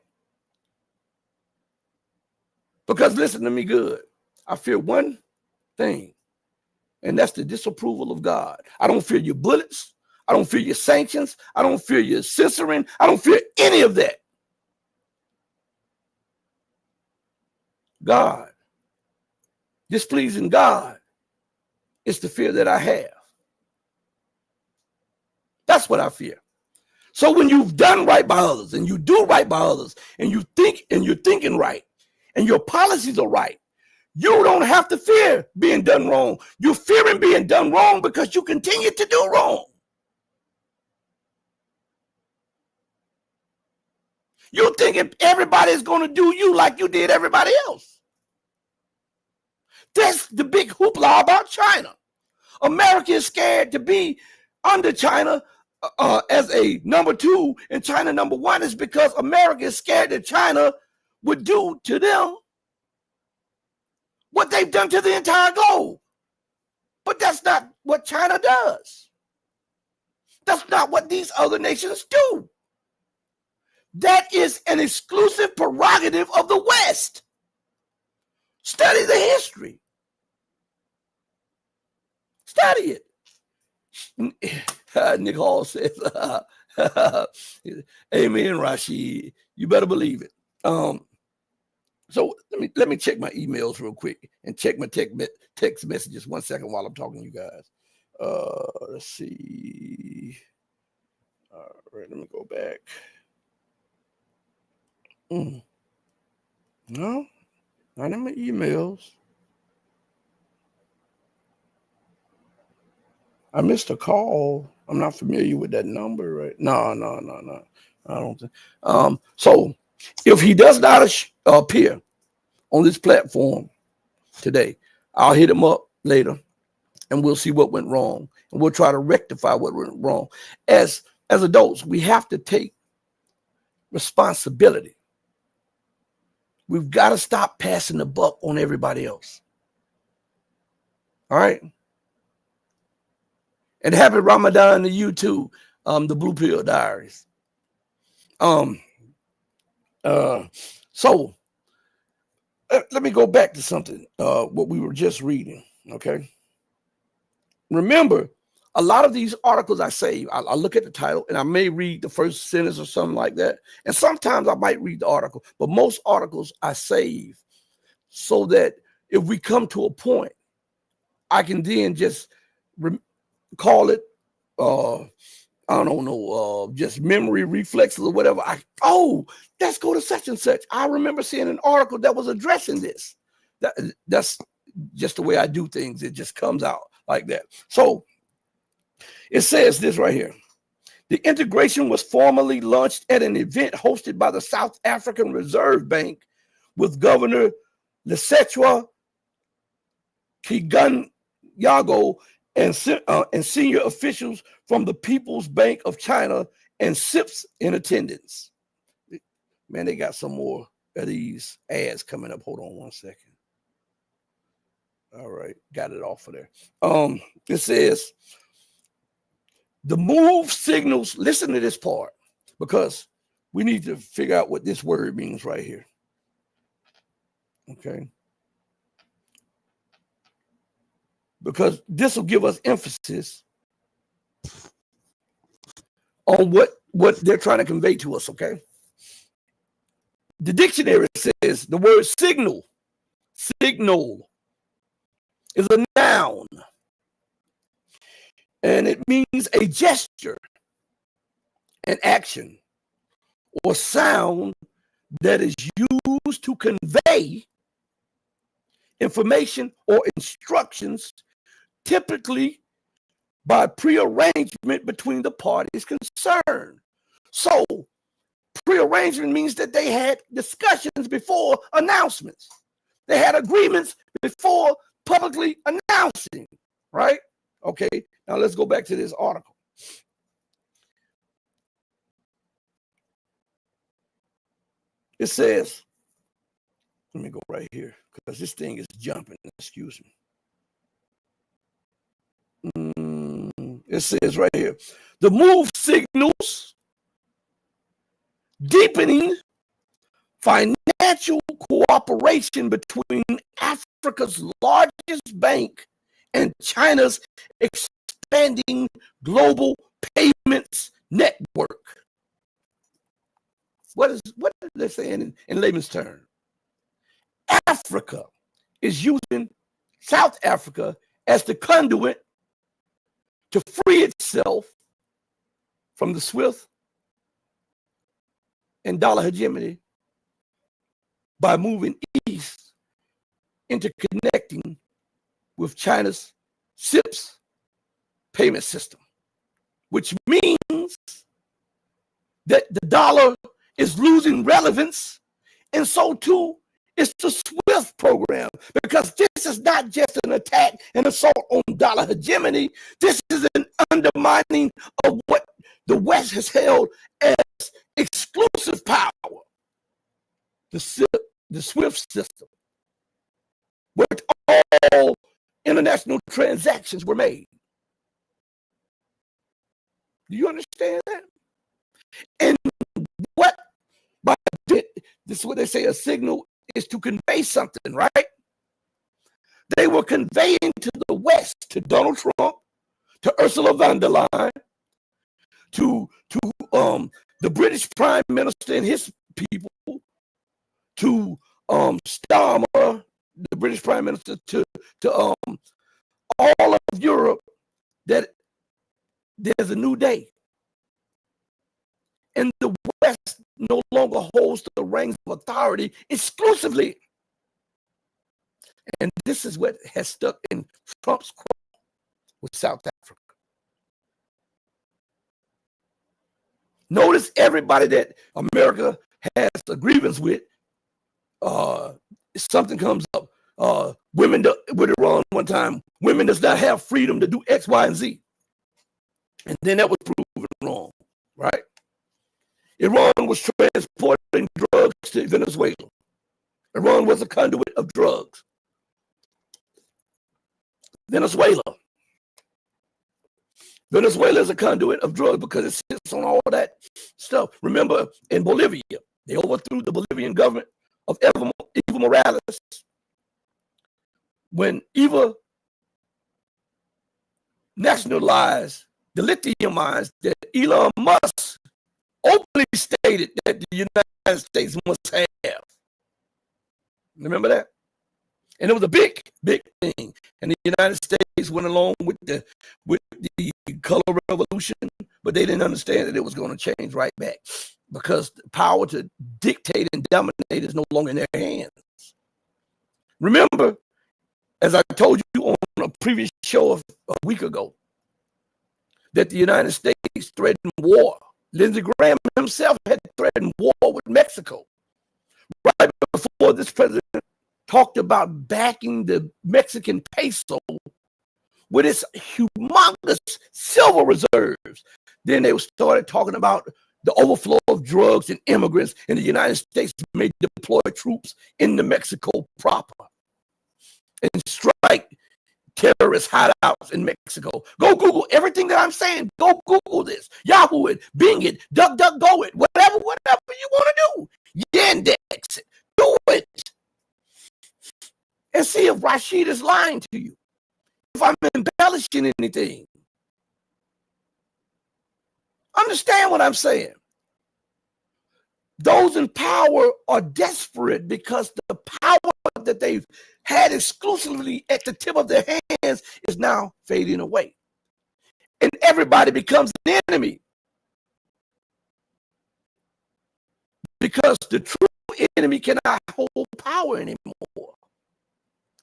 Because listen to me good. I fear one thing, and that's the disapproval of God. I don't fear your bullets. I don't fear your sanctions. I don't fear your censoring. I don't fear any of that. God, displeasing God, is the fear that I have. That's what I fear. So when you've done right by others, and you do right by others, and you think, and you're thinking right, and your policies are right, you don't have to fear being done wrong. You're fearing being done wrong because you continue to do wrong. You're thinking everybody's going to do you like you did everybody else. That's the big hoopla about China. America is scared to be under China as a number two, and China number one, is because America is scared that China would do to them what they've done to the entire globe. But that's not what China does. That's not what these other nations do. That is an exclusive prerogative of the West. Study the history. Study it. Nick Hall says, amen, Rashid. You better believe it. So let me check my emails real quick and check my text messages 1 second while I'm talking to you guys. Let's see. All right, let me go back. Not in my emails. I missed a call. I'm not familiar with that number, right? No. I don't think. So if he does not appear on this platform today, I'll hit him up later and we'll see what went wrong. And we'll try to rectify what went wrong. As adults, we have to take responsibility. We've got to stop passing the buck on everybody else. All right. And happy Ramadan to you too, the Blue Pill Diaries. So let me go back to something, what we were just reading, okay? Remember, a lot of these articles I save, I look at the title and I may read the first sentence or something like that. And sometimes I might read the article, but most articles I save so that if we come to a point, I can then just call it, I don't know, just memory reflexes or whatever. Let's go to such and such. I remember seeing an article that was addressing this. That's just the way I do things. It just comes out like that. So it says this right here. The integration was formally launched at an event hosted by the South African Reserve Bank with Governor Lancet Kiganyago and senior officials from the People's Bank of China and SIPS in attendance. Man, they got some more of these ads coming up. Hold on one second. All right, got it off of there. It says, the move signals, listen to this part, because we need to figure out what this word means right here. Okay. Because this will give us emphasis on what they're trying to convey to us, okay? The dictionary says the word signal is a noun, and it means a gesture, an action, or sound that is used to convey information or instructions, typically by prearrangement between the parties concerned. So prearrangement means that they had discussions before announcements. They had agreements before publicly announcing, right? Okay, now let's go back to this article. It says, let me go right here because this thing is jumping, excuse me. It says right here, the move signals deepening financial cooperation between Africa's largest bank and China's expanding global payments network. What are they saying in layman's terms? Africa is using South Africa as the conduit to free itself from the SWIFT and dollar hegemony by moving east into connecting with China's SIPS payment system, which means that the dollar is losing relevance, and so too is the SWIFT program, because this is not just an attack and assault on dollar hegemony. This is an undermining of what the West has held as exclusive power, the SWIFT system, where all international transactions were made. Do you understand that? And what, by this is what they say, a signal is to convey something, right? They were conveying to the West, to Donald Trump, to Ursula von der Leyen, to the British Prime Minister and his people, to Starmer, the British Prime Minister, to all of Europe, that there's a new day. And the West no longer holds the reins of authority exclusively. And this is what has stuck in Trump's craw with South Africa. Notice everybody that America has a grievance with, something comes up. Women, with Iran one time, women does not have freedom to do X, Y, and Z. And then that was proven wrong, right? Iran was transporting drugs to Venezuela. Iran was a conduit of drugs. Venezuela is a conduit of drugs because it sits on all that stuff. Remember, in Bolivia, they overthrew the Bolivian government of Evo Morales. When Evo nationalized the lithium mines that Elon Musk openly stated that the United States must have. Remember that? And it was a big, big thing. And the United States went along with the color revolution, but they didn't understand that it was going to change right back because the power to dictate and dominate is no longer in their hands. Remember, as I told you on a previous show a week ago, that the United States threatened war. Lindsey Graham himself had threatened war with Mexico. Right before this president talked about backing the Mexican peso with its humongous silver reserves. Then they started talking about the overflow of drugs and immigrants, and the United States may deploy troops into Mexico proper and strike terrorist hideouts in Mexico. Go Google everything that I'm saying. Go Google this. Yahoo it, Bing it, DuckDuckGo it, whatever you want to do. Yandex it. Do it. And see if Rashid is lying to you. If I'm embellishing anything. Understand what I'm saying. Those in power are desperate because the power that they've had exclusively at the tip of their hands is now fading away. And everybody becomes an enemy. Because the true enemy cannot hold power anymore.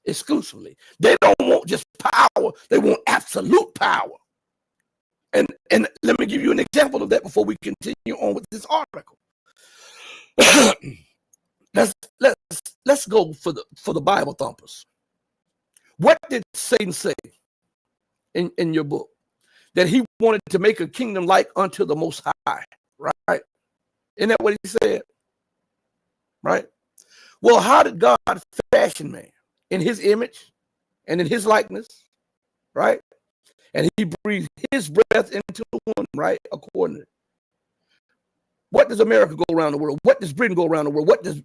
Exclusively. They don't want just power, they want absolute power. And let me give you an example of that before we continue on with this article. Let's go for the Bible thumpers. What did Satan say in your book? That he wanted to make a kingdom like unto the Most High, right? Isn't that what he said? Right? Well, how did God fashion man? In his image and in his likeness, right? And he breathed his breath into the one, right? Accordingly. What does America go around the world? What does Britain go around the world? What does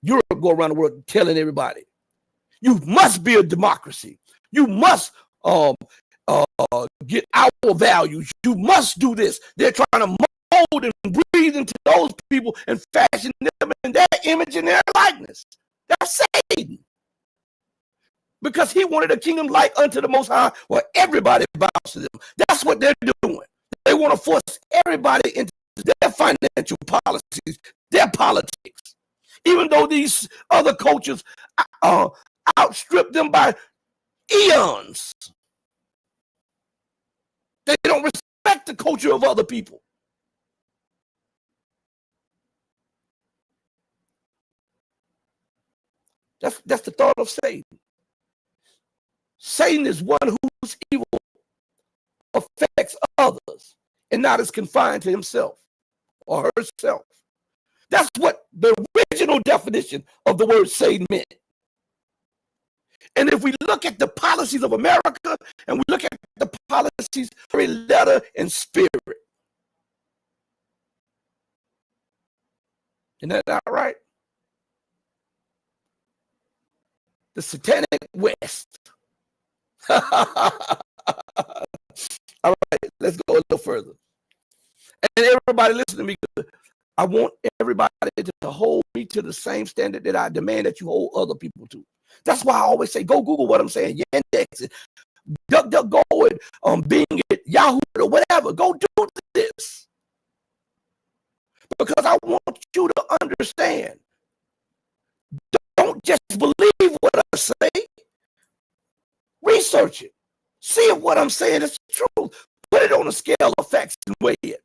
Europe go around the world telling everybody? You must be a democracy. You must get our values. You must do this. They're trying to mold and breathe into those people and fashion them in their image and their likeness. That's Satan. Because he wanted a kingdom like unto the Most High where everybody bows to them. That's what they're doing. They want to force everybody into their financial policies, their politics. Even though these other cultures outstrip them by eons. They don't respect the culture of other people. That's the thought of Satan. Satan is one whose evil affects others and not is confined to himself or herself. That's what the original definition of the word Satan meant. And if we look at the policies of America and we look at the policies every letter and spirit, isn't that not right? The satanic West. All right, let's go a little further. And everybody listen to me. I want everybody to hold me to the same standard that I demand that you hold other people to. That's why I always say, go Google what I'm saying. Yandex it, DuckDuckGo it, Bing it, Yahoo it, or whatever. Go do this. Because I want you to understand. Don't just believe what I say. Research it. See if what I'm saying is true. Put it on a scale of facts and weigh it.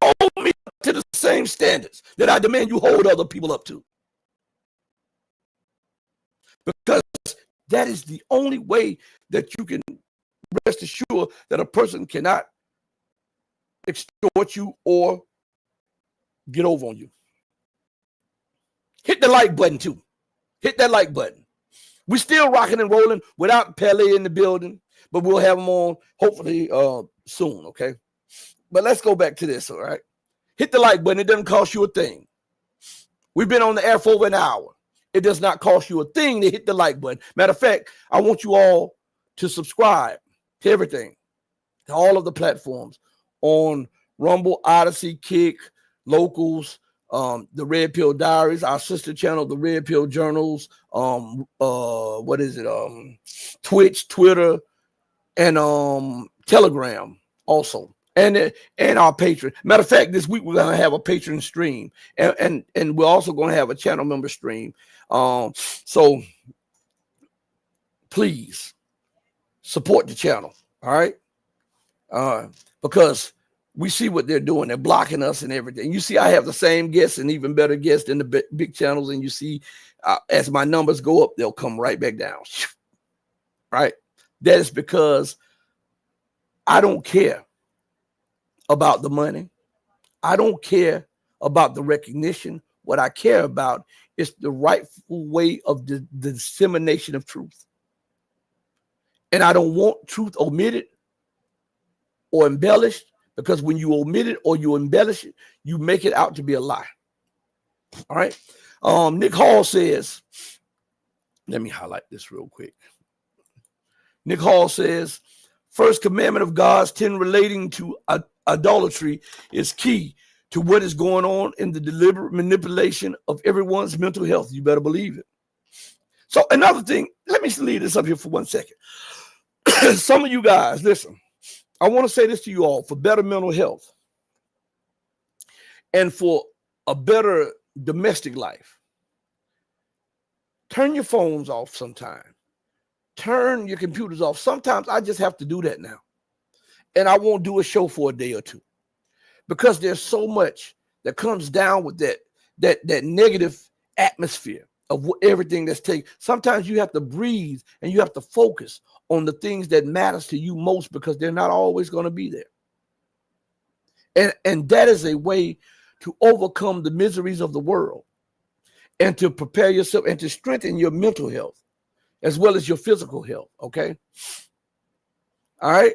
Hold me up to the same standards that I demand you hold other people up to. Because that is the only way that you can rest assured that a person cannot extort you or get over on you. Hit the like button too. Hit that like button. We're still rocking and rolling without Pelle in the building, but we'll have him on hopefully soon, okay? But let's go back to this, all right? Hit the like button. It doesn't cost you a thing. We've been on the air for over an hour. It does not cost you a thing to hit the like button. Matter of fact, I want you all to subscribe to everything, to all of the platforms on Rumble, Odyssey, Kick, Locals, the Red Pill Diaries, our sister channel, the Red Pill Journals, Twitch, Twitter, and Telegram also. And our Patreon. Matter of fact, this week we're gonna have a Patreon stream, and we're also gonna have a channel member stream. So please support the channel, all right? Because we see what they're doing. They're blocking us and everything. You see, I have the same guests and even better guests in the big channels, and you see, as my numbers go up, they'll come right back down. Right? That is because I don't care about the money. I don't care about the recognition. What I care about is the rightful way of the dissemination of truth. And I don't want truth omitted or embellished, because when you omit it or you embellish it, you make it out to be a lie. All right. Nick Hall says, let me highlight this real quick. Nick Hall says, first commandment of God's 10 relating to idolatry is key to what is going on in the deliberate manipulation of everyone's mental health. You better believe it. So another thing, let me leave this up here for 1 second. Some of you guys, listen, I want to say this to you all: for better mental health and for a better domestic life, turn your phones off sometime. Turn your computers off. Sometimes I just have to do that now. And I won't do a show for a day or two, because there's so much that comes down with that negative atmosphere of everything that's taken. Sometimes you have to breathe and you have to focus on the things that matters to you most, because they're not always going to be there. And that is a way to overcome the miseries of the world and to prepare yourself and to strengthen your mental health as well as your physical health. Okay. All right.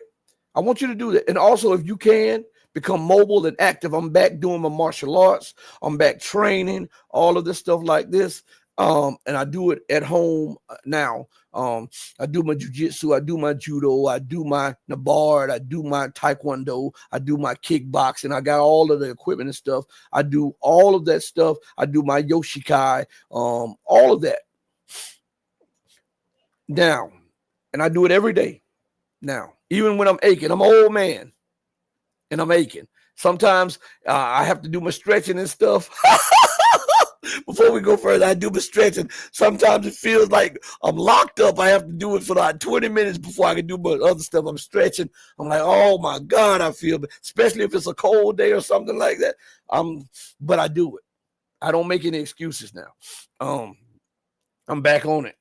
I want you to do that. And also, if you can, become mobile and active. I'm back doing my martial arts. I'm back training, all of this stuff like this. And I do it at home now. I do my jiu-jitsu, I do my judo, I do my nabard, I do my taekwondo, I do my kickboxing. I got all of the equipment and stuff. I do all of that stuff. I do my yoshikai, all of that now. And I do it every day now, even when I'm aching. I'm an old man and I'm aching. Sometimes I have to do my stretching and stuff. Before we go further, I do my stretching. Sometimes it feels like I'm locked up. I have to do it for like 20 minutes before I can do my other stuff. I'm stretching. I'm like, oh my God, I feel it. Especially if it's a cold day or something like that. But I do it. I don't make any excuses now. I'm back on it.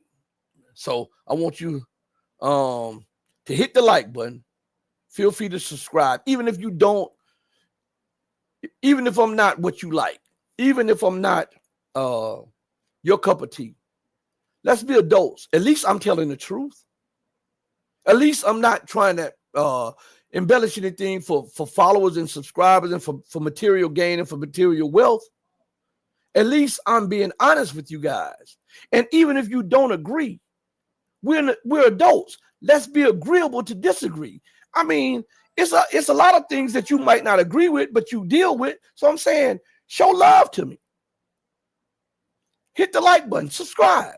So I want you to hit the like button. Feel free to subscribe. Even if you don't, even if I'm not what you like, even if I'm not your cup of tea. Let's be adults. At least I'm telling the truth. At least I'm not trying to embellish anything for followers and subscribers and for material gain and for material wealth. At least I'm being honest with you guys. And even if you don't agree, we're adults. Let's be agreeable to disagree. I mean, it's a lot of things that you might not agree with, but you deal with. So I'm saying, show love to me. Hit the like button, subscribe,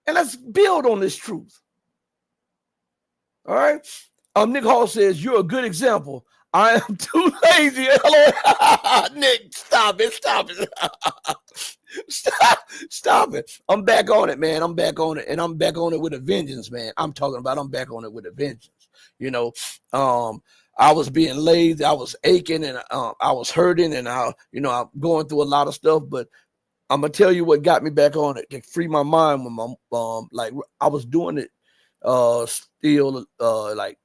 and let's build on this truth. All right. Nick Hall says, you're a good example. I am too lazy. Hello, Nick. Stop it. Stop it. I'm back on it, man. I'm back on it. And I'm back on it with a vengeance, man. I'm back on it with a vengeance. You know, I was being lazy. I was aching and I was hurting and I'm going through a lot of stuff. But I'm going to tell you what got me back on it to free my mind when my, like I was doing it still like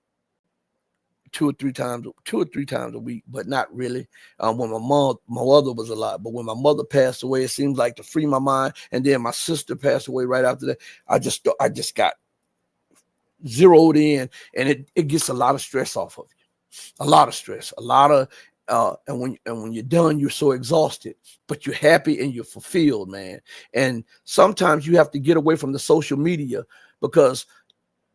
two or three times a week, but not really. When my mother was alive, but when my mother passed away, it seems like to free my mind. And then my sister passed away right after that. I just got zeroed in, and it gets a lot of stress off of you, a lot of stress, a lot of. And when you're done, you're so exhausted, but you're happy and you're fulfilled, man. And sometimes you have to get away from the social media because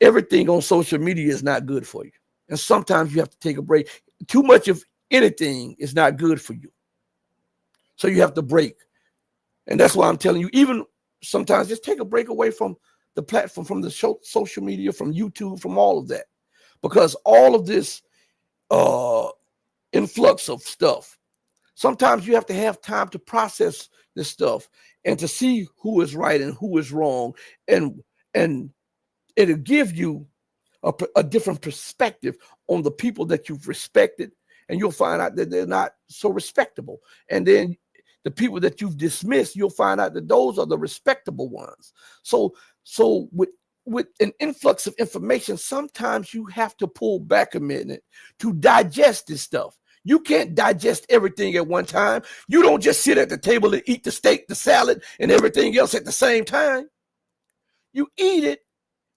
everything on social media is not good for you. And sometimes you have to take a break. Too much of anything is not good for you. So you have to break. And that's why I'm telling you, even sometimes just take a break away from the platform, from the social media, from YouTube, from all of that. Because all of this influx of stuff, sometimes you have to have time to process this stuff and to see who is right and who is wrong. And it'll give you a different perspective on the people that you've respected, and you'll find out that they're not so respectable. And then the people that you've dismissed, you'll find out that those are the respectable ones. So with an influx of information, sometimes you have to pull back a minute to digest this stuff. You can't digest everything at one time. You don't just sit at the table and eat the steak, the salad, and everything else at the same time. You eat it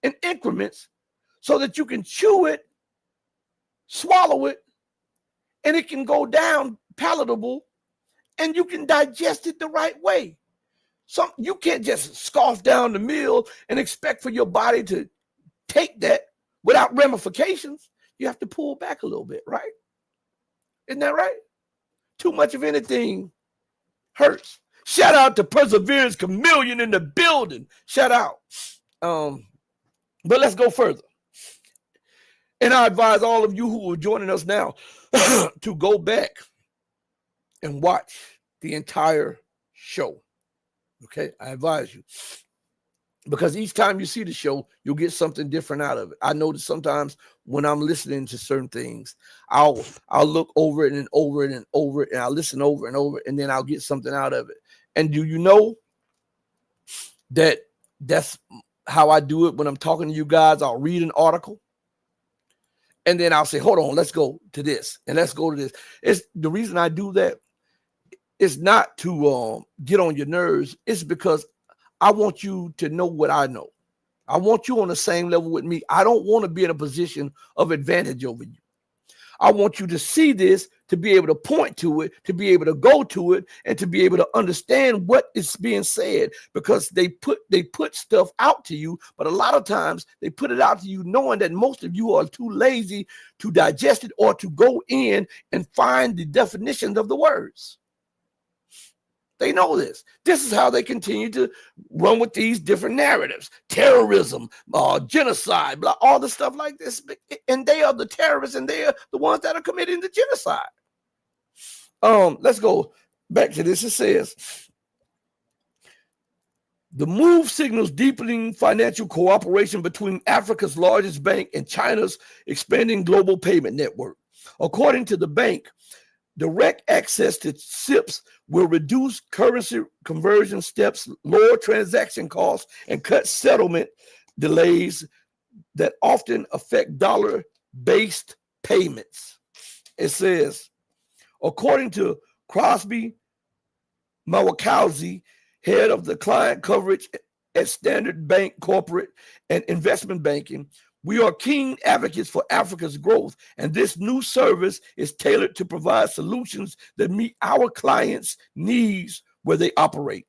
in increments so that you can chew it, swallow it, and it can go down palatable, and you can digest it the right way. You can't just scoff down the meal and expect for your body to take that without ramifications. You have to pull back a little bit, right? Isn't that right? Too much of anything hurts. Shout out to Perseverance Chameleon in the building. Shout out. But let's go further. And I advise all of you who are joining us now to go back and watch the entire show. Okay, I advise you. Because each time you see the show, you'll get something different out of it. I notice sometimes when I'm listening to certain things, I'll look over it and over it and over it, and I'll listen over and over, and then I'll get something out of it. And do you know that that's how I do it when I'm talking to you guys? I'll read an article, and then I'll say, hold on, let's go to this, and let's go to this. It's the reason I do that is not to get on your nerves. It's because I want you to know what I know. I want you on the same level with me. I don't want to be in a position of advantage over you. I want you to see this, to be able to point to it, to be able to go to it, and to be able to understand what is being said, because they put stuff out to you, but a lot of times they put it out to you knowing that most of you are too lazy to digest it or to go in and find the definitions of the words. They know this. This is how they continue to run with these different narratives. Terrorism, genocide, blah, all the stuff like this. And they are the terrorists, and they are the ones that are committing the genocide. Let's go back to this. It says, the move signals deepening financial cooperation between Africa's largest bank and China's expanding global payment network. According to the bank, direct access to SIPs will reduce currency conversion steps, lower transaction costs, and cut settlement delays that often affect dollar-based payments. It says, according to Crosby Mawakauzi, head of the client coverage at Standard Bank Corporate and Investment Banking, we are keen advocates for Africa's growth, and this new service is tailored to provide solutions that meet our clients' needs where they operate.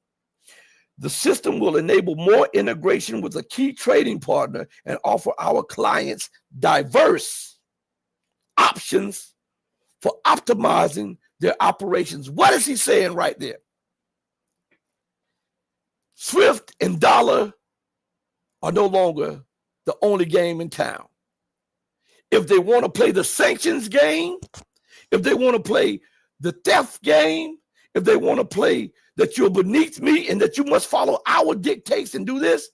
The system will enable more integration with a key trading partner and offer our clients diverse options for optimizing their operations. What is he saying right there? Swift and dollar are no longer the only game in town. If they want to play the sanctions game, if they want to play the theft game, if they want to play that you're beneath me and that you must follow our dictates and do this.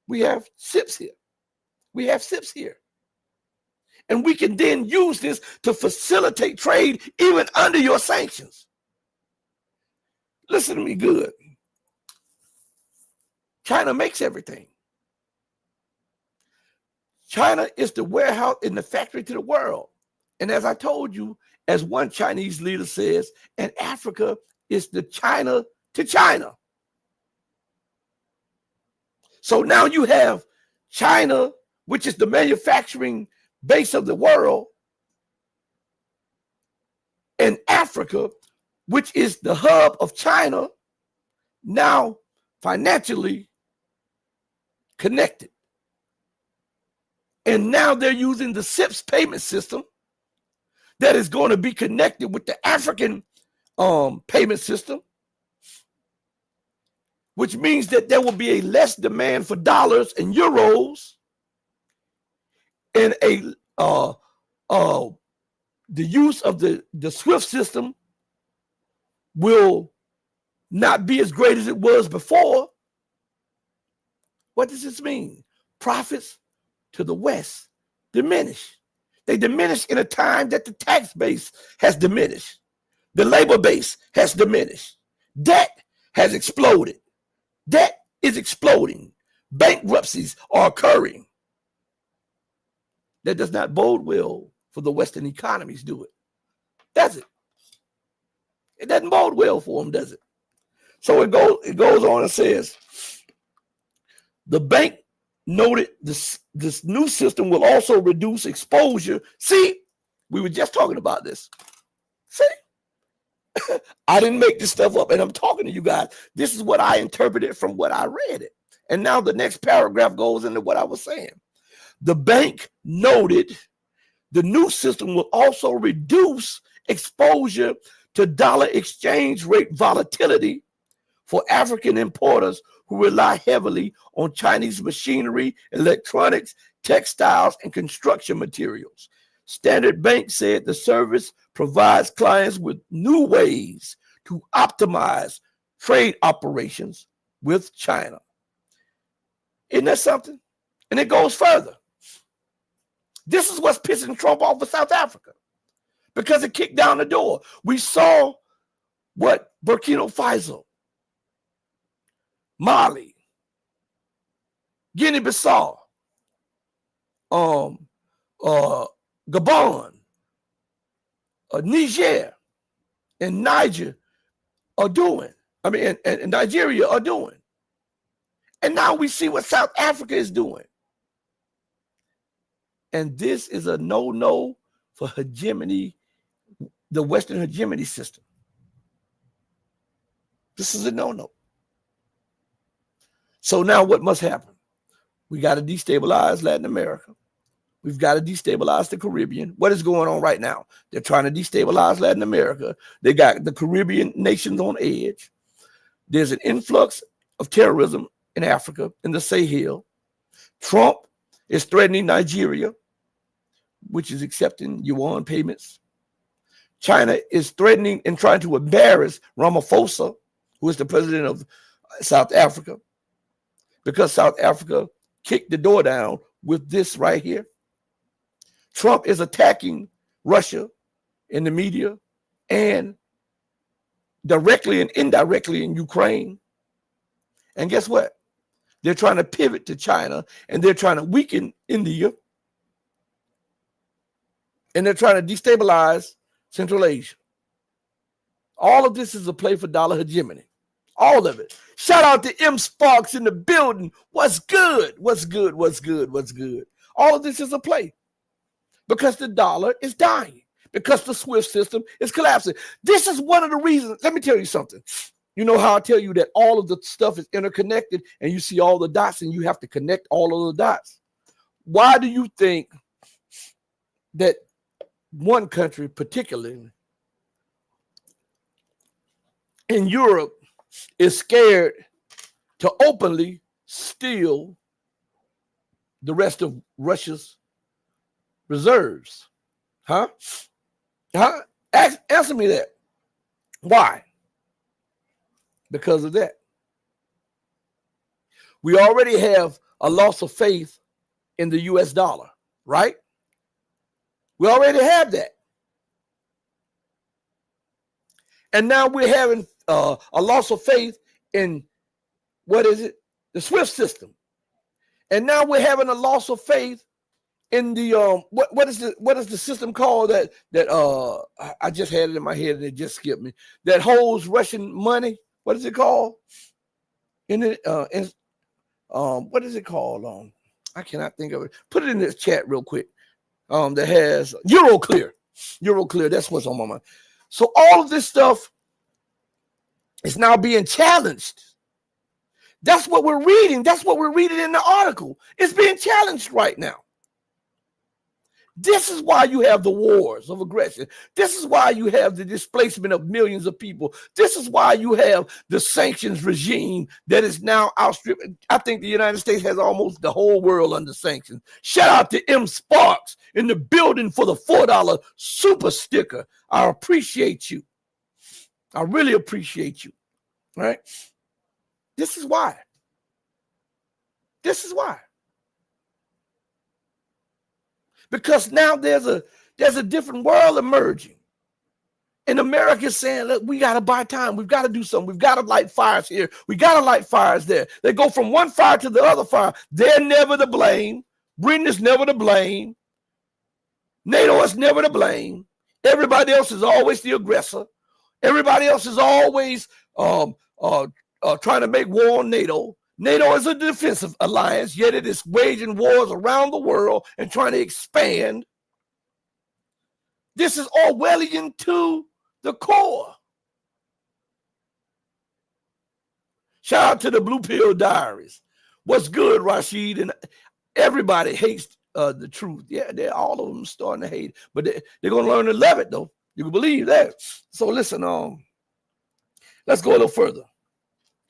We have SIPs here. We have SIPs here. And we can then use this to facilitate trade even under your sanctions. Listen to me good. China makes everything. China is the warehouse in the factory to the world. And as I told you, as one Chinese leader says, and Africa is the China to China. So now you have China, which is the manufacturing base of the world, and Africa, which is the hub of China, now financially connected. And now they're using the SIPS payment system that is going to be connected with the African payment system, which means that there will be a less demand for dollars and euros, and the use of the SWIFT system will not be as great as it was before. What does this mean? Profits to the West diminish. They diminish in a time that the tax base has diminished. The labor base has diminished. Debt has exploded. Debt is exploding. Bankruptcies are occurring. That does not bode well for the Western economies, do it? Does it? It doesn't bode well for them, does it? So it goes on and says, the bank noted this new system will also reduce exposure. See, we were just talking about this. See, I didn't make this stuff up, and I'm talking to you guys. This is what I interpreted from what I read it. And now the next paragraph goes into what I was saying. The bank noted the new system will also reduce exposure to dollar exchange rate volatility for African importers who rely heavily on Chinese machinery, electronics, textiles, and construction materials. Standard Bank said the service provides clients with new ways to optimize trade operations with China. Isn't that something? And it goes further. This is what's pissing Trump off with South Africa, because it kicked down the door. We saw what Burkina Faso, Mali, Guinea-Bissau, Gabon, Niger, and Niger are doing. And Nigeria are doing. And now we see what South Africa is doing. And this is a no-no for hegemony, the Western hegemony system. This is a no-no. So now what must happen? We got to destabilize Latin America. We've got to destabilize the Caribbean. What is going on right now? They're trying to destabilize Latin America. They got the Caribbean nations on edge. There's an influx of terrorism in Africa, in the Sahel. Trump is threatening Nigeria, which is accepting yuan payments. China is threatening and trying to embarrass Ramaphosa, who is the president of South Africa, because South Africa kicked the door down with this right here. Trump is attacking Russia in the media and directly and indirectly in Ukraine. And guess what? They're trying to pivot to China, and they're trying to weaken India, and they're trying to destabilize Central Asia. All of this is a play for dollar hegemony. All of it. Shout out to M. Sparks in the building. What's good? What's good? What's good? What's good? All of this is a play because the dollar is dying, because the SWIFT system is collapsing. This is one of the reasons. Let me tell you something. You know how I tell you that all of the stuff is interconnected and you see all the dots and you have to connect all of the dots? Why do you think that one country, particularly in Europe, is scared to openly steal the rest of Russia's reserves? Huh? Answer me that. Why? because of that. We already have a loss of faith in the US dollar, right? We already have that. And now we're having a loss of faith in, what is it? The SWIFT system. And now we're having a loss of faith in the what is the system called that I just had it in my head and it just skipped me, that holds Russian money. What is it called? What is it called? I cannot think of it. Put it in this chat real quick. That has Euroclear. That's what's on my mind. So all of this stuff is now being challenged. That's what we're reading. That's what we're reading in the article. It's being challenged right now. This is why you have the wars of aggression. This is why you have the displacement of millions of people. This is why you have the sanctions regime that is now outstripping. I think the United States has almost the whole world under sanctions. Shout out to M. Sparks in the building for the $4 super sticker. I appreciate you. I really appreciate you. All right? This is why. This is why. Because now there's a different world emerging. And America's saying, look, we got to buy time. We've got to do something. We've got to light fires here. We got to light fires there. They go from one fire to the other fire. They're never to blame. Britain is never to blame. NATO is never to blame. Everybody else is always the aggressor. Everybody else is always trying to make war on NATO. NATO is a defensive alliance, yet it is waging wars around the world and trying to expand. This is Orwellian to the core. Shout out to the Blue Pill Diaries. What's good, Rashid? And everybody hates the truth. Yeah, all of them starting to hate it, but they're going to learn to love it, though. You can believe that. So listen, let's go a little further.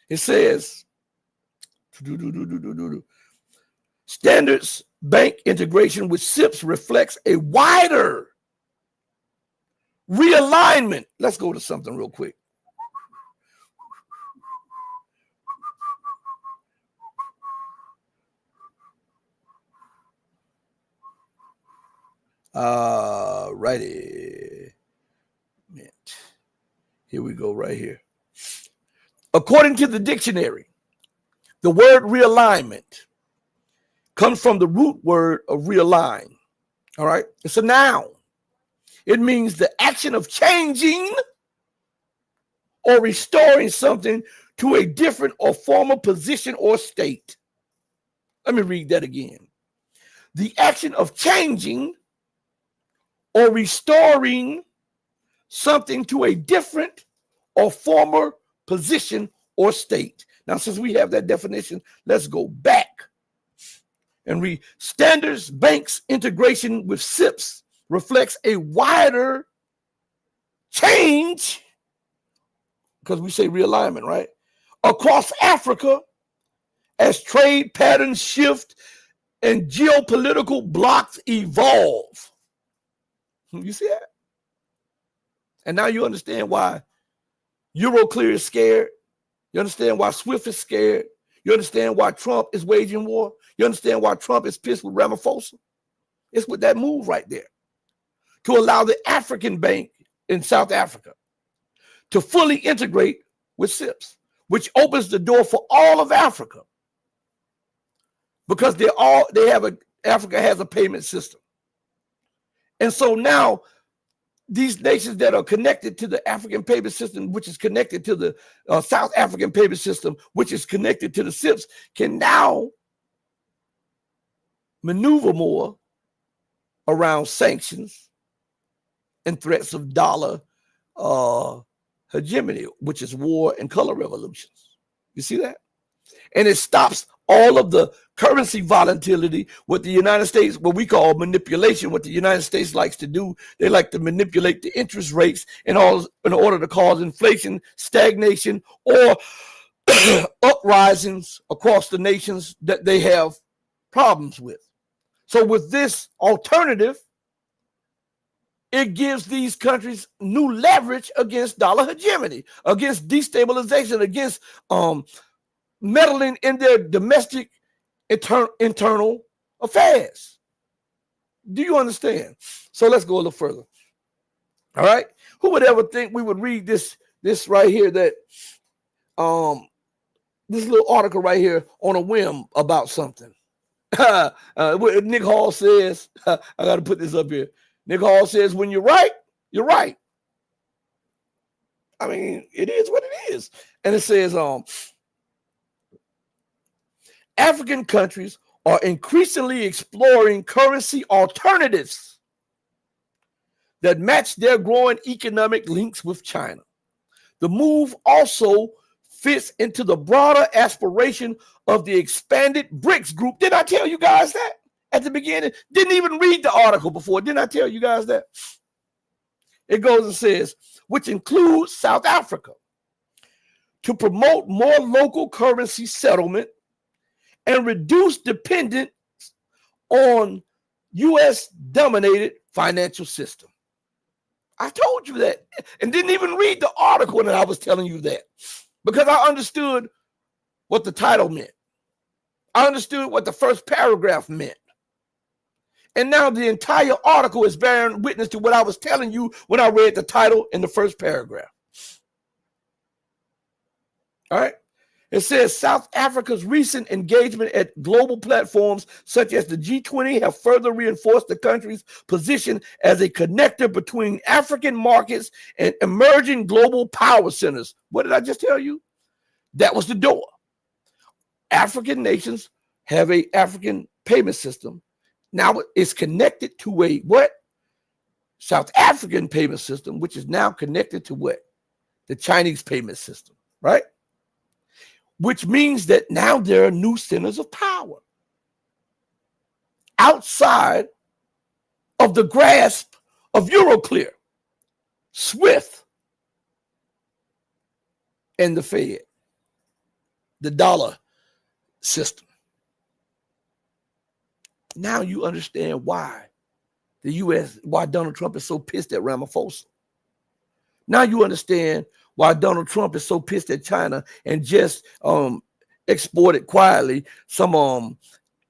It says, standards bank integration with SIPs reflects a wider realignment. Let's go to something real quick. Righty. Here we go, right here. According to the dictionary, the word realignment comes from the root word of realign. All right. It's a noun. It means the action of changing or restoring something to a different or former position or state. Let me read that again. The action of changing or restoring something to a different or former position or state. Now, since we have that definition, let's go back and read. Standards banks integration with SIPs reflects a wider change, because we say realignment, right? Across Africa as trade patterns shift and geopolitical blocks evolve. You see that? And now you understand why Euroclear is scared. You understand why SWIFT is scared. You understand why Trump is waging war. You understand why Trump is pissed with Ramaphosa. It's with that move right there to allow the African Bank in South Africa to fully integrate with SIPs, which opens the door for all of Africa, because Africa has a payment system. And so now these nations that are connected to the African payment system, which is connected to the South African payment system, which is connected to the SIPs, can now maneuver more around sanctions and threats of dollar hegemony, which is war and color revolutions. You see that? And it stops all of the currency volatility, what the United States, what we call manipulation, what the United States likes to do. They like to manipulate the interest rates in order to cause inflation, stagnation, or uprisings across the nations that they have problems with. So with this alternative, it gives these countries new leverage against dollar hegemony, against destabilization, against meddling in their domestic internal affairs. Do you understand? So let's go a little further. All right. Who would ever think we would read this right here, that this little article right here on a whim about something? What Nick Hall says, I got to put this up here. Nick Hall says, when you're right, you're right. I mean, it is what it is. And it says, African countries are increasingly exploring currency alternatives that match their growing economic links with China. The move also fits into the broader aspiration of the expanded BRICS group. Did I tell you guys that at the beginning? Didn't even read the article before. Didn't I tell you guys that? It goes and says, which includes South Africa, to promote more local currency settlement and reduce dependence on U.S.-dominated financial system. I told you that and didn't even read the article when I was telling you that, because I understood what the title meant. I understood what the first paragraph meant. And now the entire article is bearing witness to what I was telling you when I read the title in the first paragraph. All right. It says South Africa's recent engagement at global platforms such as the G20 have further reinforced the country's position as a connector between African markets and emerging global power centers. What did I just tell you? That was the door. African nations have an African payment system. Now it's connected to a what? South African payment system, which is now connected to what? The Chinese payment system, right? Which means that now there are new centers of power outside of the grasp of Euroclear, SWIFT, and the Fed, the dollar system. Now you understand why the U.S., why Donald Trump is so pissed at Ramaphosa. Now you understand why Donald Trump is so pissed at China and just exported quietly some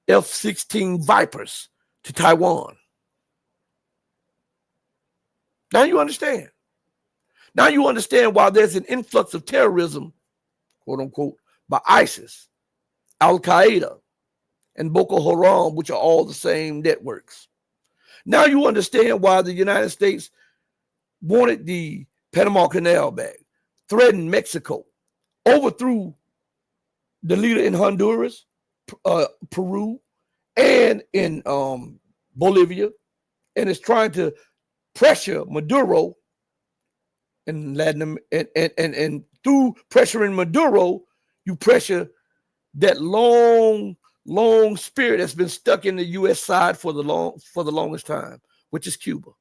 F-16 Vipers to Taiwan. Now you understand. Now you understand why there's an influx of terrorism, quote unquote, by ISIS, Al-Qaeda, and Boko Haram, which are all the same networks. Now you understand why the United States wanted the Panama Canal back, threatened Mexico, overthrew the leader in Honduras, Peru, and in Bolivia, and is trying to pressure Maduro in Latin and through pressuring Maduro, you pressure that long spirit that's been stuck in the U.S. side for the longest time, which is Cuba.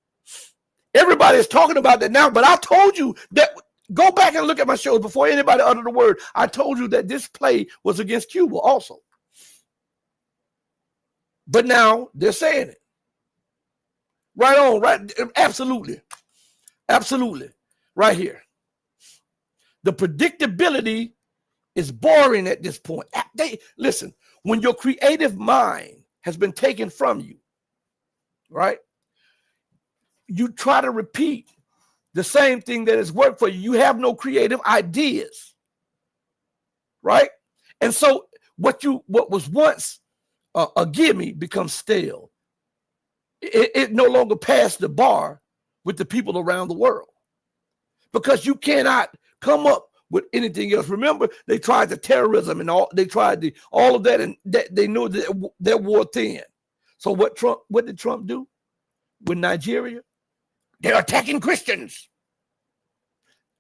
Everybody is talking about that now, but I told you that. Go back and look at my shows before anybody uttered the word. I told you that this play was against Cuba also. But now they're saying it. Right on, right? Absolutely. Absolutely. Right here. The predictability is boring at this point. Listen, when your creative mind has been taken from you, right? You try to repeat the same thing that has worked for you. You have no creative ideas, right? And so what was once a gimme becomes stale. It no longer passed the bar with the people around the world because you cannot come up with anything else. Remember, they tried the terrorism and all. They tried all of that, and they knew that they wore thin. So what did Trump do with Nigeria? They're attacking Christians.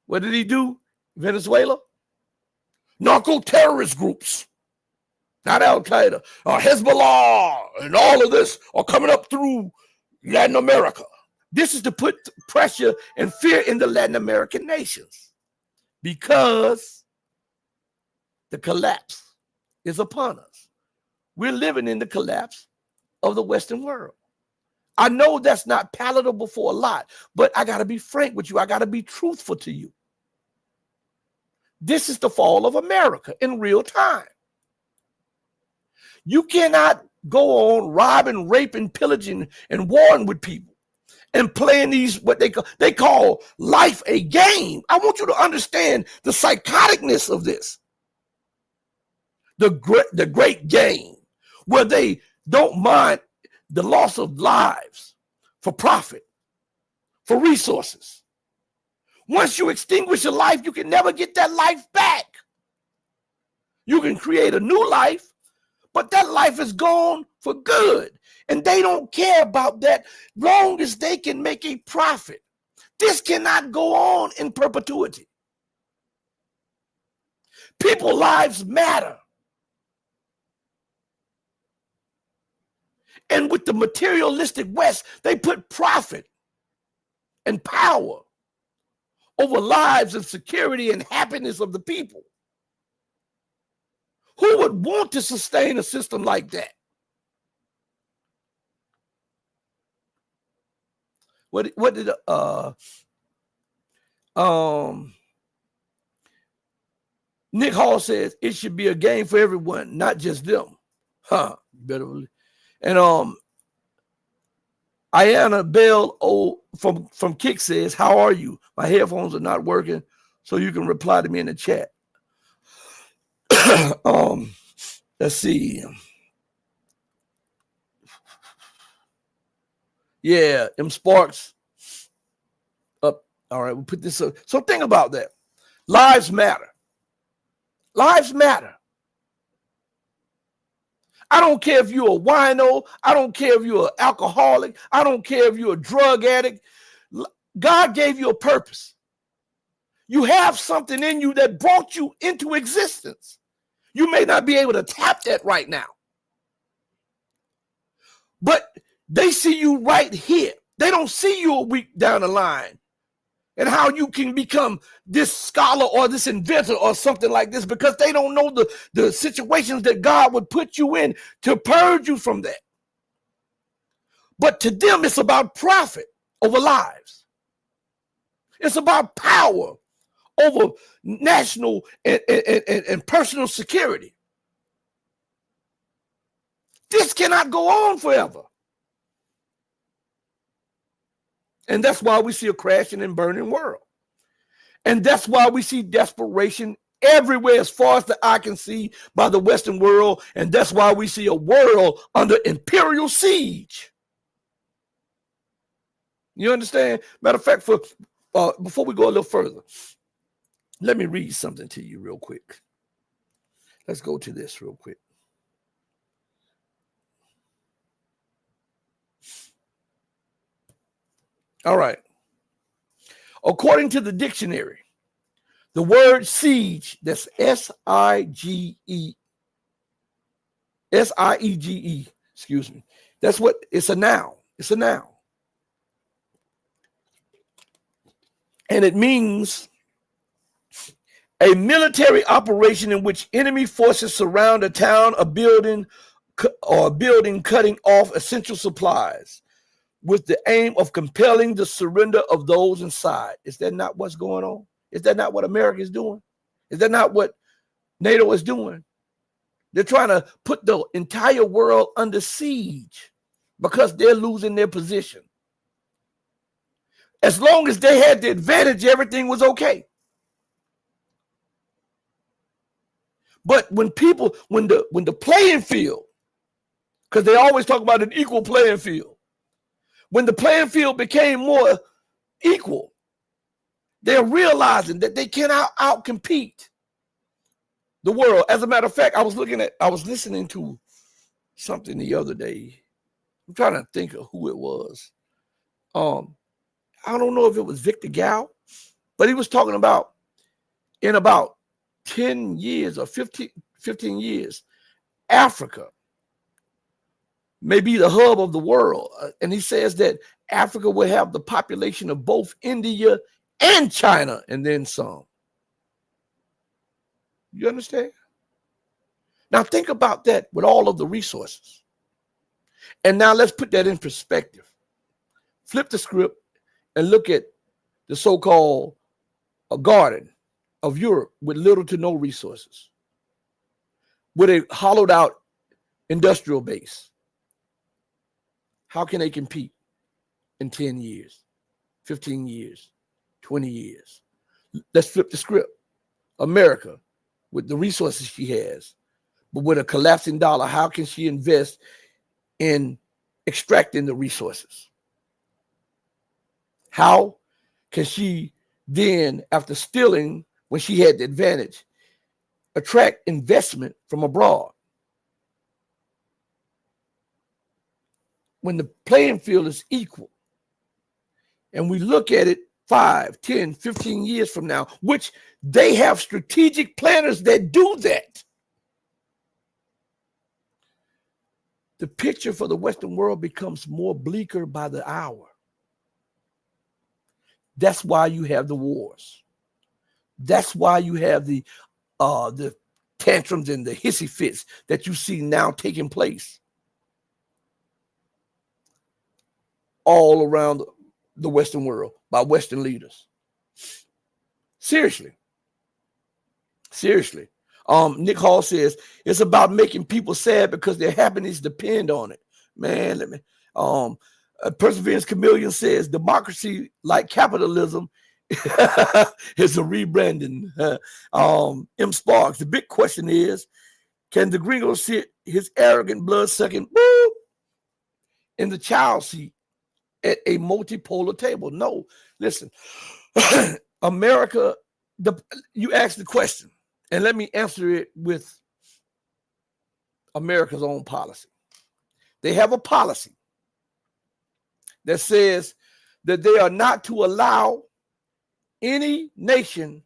What did he do? Venezuela? Narco-terrorist groups, not Al-Qaeda, Hezbollah, and all of this are coming up through Latin America. This is to put pressure and fear in the Latin American nations because the collapse is upon us. We're living in the collapse of the Western world. I know that's not palatable for a lot, but I got to be frank with you. I got to be truthful to you. This is the fall of America in real time. You cannot go on robbing, raping, pillaging, and warring with people and playing these, what they call life a game. I want you to understand the psychoticness of this. The great game, where they don't mind the loss of lives for profit, for resources. Once you extinguish a life, you can never get that life back. You can create a new life, but that life is gone for good. And they don't care about that long as they can make a profit. This cannot go on in perpetuity. People's lives matter. And with the materialistic West, they put profit and power over lives and security and happiness of the people. Who would want to sustain a system like that? What did Nick Hall says? It should be a game for everyone, not just them. Better believe. And Ayana Bell from Kick says, how are you? My headphones are not working, so you can reply to me in the chat. Let's see. Yeah, M Sparks up. All right, we'll put this up. So think about that. Lives matter. Lives matter. I don't care if you're a wino. I don't care if you're an alcoholic. I don't care if you're a drug addict. God gave you a purpose. You have something in you that brought you into existence. You may not be able to tap that right now, but they see you right here. They don't see you a week down the line and how you can become this scholar or this inventor or something like this, because they don't know the situations that God would put you in to purge you from that. But to them, it's about profit over lives. It's about power over national and personal security. This cannot go on forever. And that's why we see a crashing and burning world. And that's why we see desperation everywhere as far as the eye can see by the Western world. And that's why we see a world under imperial siege. You understand? Matter of fact, before we go a little further, let me read something to you real quick. Let's go to this real quick. All right. According to the dictionary, the word siege, that's S-I-E-G-E, excuse me. That's what, it's a noun. It's a noun. And it means a military operation in which enemy forces surround a town, a building, cutting off essential supplies with the aim of compelling the surrender of those inside. Is that not what's going on? Is that not what America is doing? Is that not what NATO is doing? They're trying to put the entire world under siege because they're losing their position. As long as they had the advantage, everything was okay. But when the playing field, because they always talk about an equal playing field, when the playing field became more equal, they're realizing that they cannot outcompete the world. As a matter of fact, I was listening to something the other day. I'm trying to think of who it was. I don't know if it was Victor Gao, but he was talking about in about 10 years or 15 years, Africa may be the hub of the world. And he says that Africa will have the population of both India and China and then some. You understand? Now think about that with all of the resources. And now let's put that in perspective. flip the script and look at the so-called garden of Europe with little to no resources, with a hollowed out industrial base. How can they compete in 10 years, 15 years, 20 years? Let's flip the script. America, with the resources she has, but with a collapsing dollar, how can she invest in extracting the resources? How can she then, after stealing when she had the advantage, attract investment from abroad? When the playing field is equal, and we look at it 5, 10, 15 years from now, which they have strategic planners that do that, the picture for the Western world becomes more bleaker by the hour. That's why you have the wars. That's why you have the tantrums and the hissy fits that you see now taking place all around the Western world by Western leaders. Seriously. Nick Hall says it's about making people sad because their happiness depend on it. Man, let me. Perseverance Chameleon says democracy, like capitalism, is a rebranding. M. Sparks, the big question is, can the gringo sit his arrogant blood-sucking in the child seat at a multipolar table? No. Listen, America, you asked the question, and let me answer it with America's own policy. They have a policy that says that they are not to allow any nation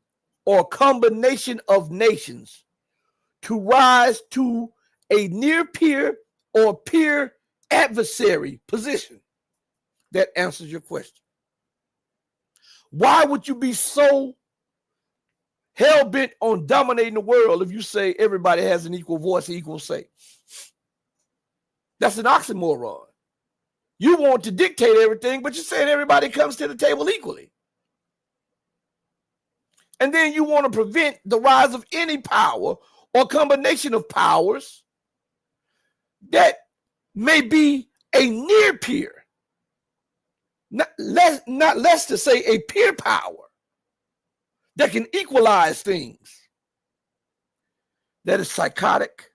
or combination of nations to rise to a near peer or peer adversary position. That answers your question. Why would you be so hell-bent on dominating the world if you say everybody has an equal voice, equal say? That's an oxymoron. You want to dictate everything, but you're saying everybody comes to the table equally. And then you want to prevent the rise of any power or combination of powers that may be a near peer, not less to say a peer power that can equalize things. That is psychotic.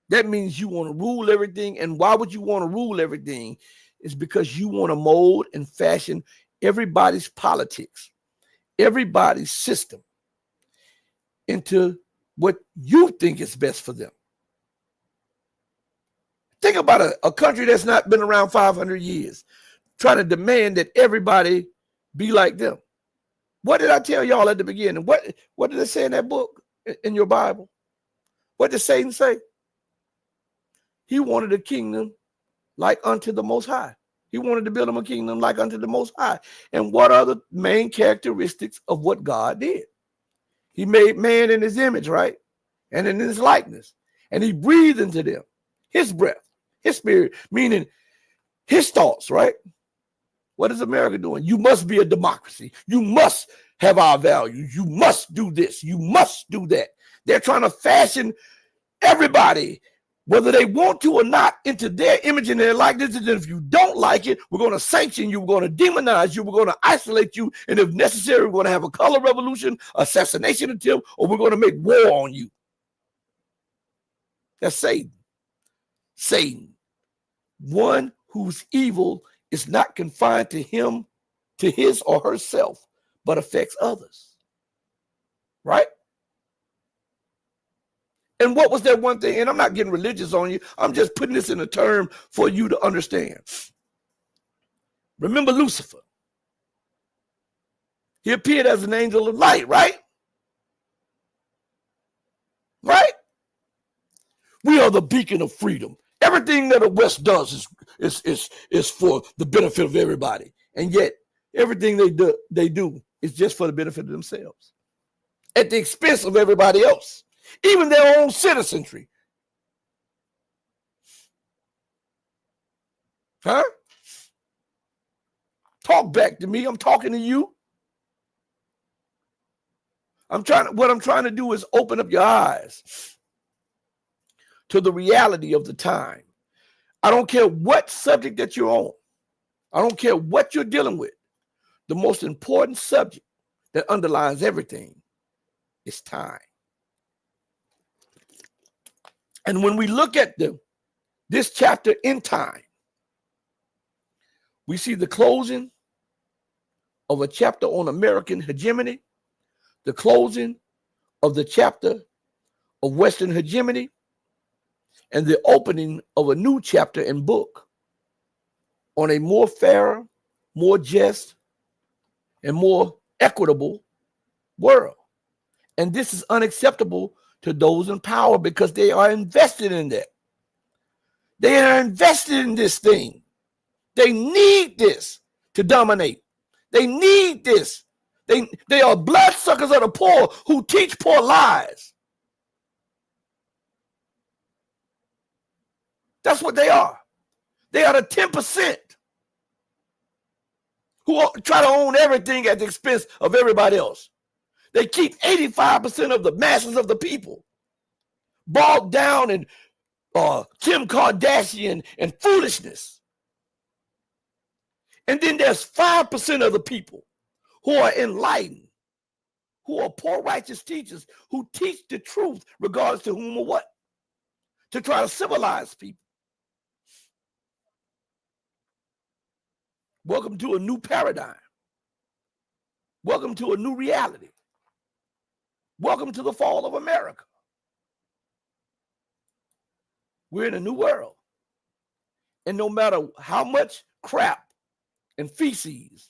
That means you want to rule everything. And why would you want to rule everything? It's because you want to mold and fashion everybody's politics, everybody's system into what you think is best for them. Think about a country that's not been around 500 years, trying to demand that everybody be like them. What did I tell y'all at the beginning? What did it say in that book, in your Bible? What did Satan say? He wanted a kingdom like unto the Most High. He wanted to build him a kingdom like unto the Most High. And what are the main characteristics of what God did? He made man in his image, right? And in his likeness. And he breathed into them his breath, his spirit, meaning his thoughts, right? What is America doing? You must be a democracy. You must have our values. You must do this. You must do that. They're trying to fashion everybody, whether they want to or not, into their image and their likeness. And if you don't like it, we're going to sanction you. We're going to demonize you. We're going to isolate you. And if necessary, we're going to have a color revolution, assassination attempt, or we're going to make war on you. That's Satan. Satan, one whose evil is not confined to him, to his or herself, but affects others. Right? And what was that one thing? And I'm not getting religious on you. I'm just putting this in a term for you to understand. Remember Lucifer. He appeared as an angel of light, right? Right? We are the beacon of freedom. Everything that the West does is for the benefit of everybody. And yet, everything they do is just for the benefit of themselves, at the expense of everybody else, even their own citizenry. Huh? talk back to me. I'm talking to you. What I'm trying to do is open up your eyes to the reality of the time. I don't care what subject that you're on. I don't care what you're dealing with. The most important subject that underlies everything is time. And when we look at this chapter in time, we see the closing of a chapter on American hegemony, the closing of the chapter of Western hegemony, and the opening of a new chapter and book on a more fair, more just, and more equitable world. And this is unacceptable to those in power because they are invested in that. They are invested in this thing. They need this to dominate. They need this. They are bloodsuckers of the poor who teach poor lies. That's what they are. They are the 10% who try to own everything at the expense of everybody else. They keep 85% of the masses of the people bogged down in Kim Kardashian and foolishness. And then there's 5% of the people who are enlightened, who are poor righteous teachers, who teach the truth regardless to whom or what, to try to civilize people. Welcome to a new paradigm. Welcome to a new reality. Welcome to the fall of America. We're in a new world. And no matter how much crap and feces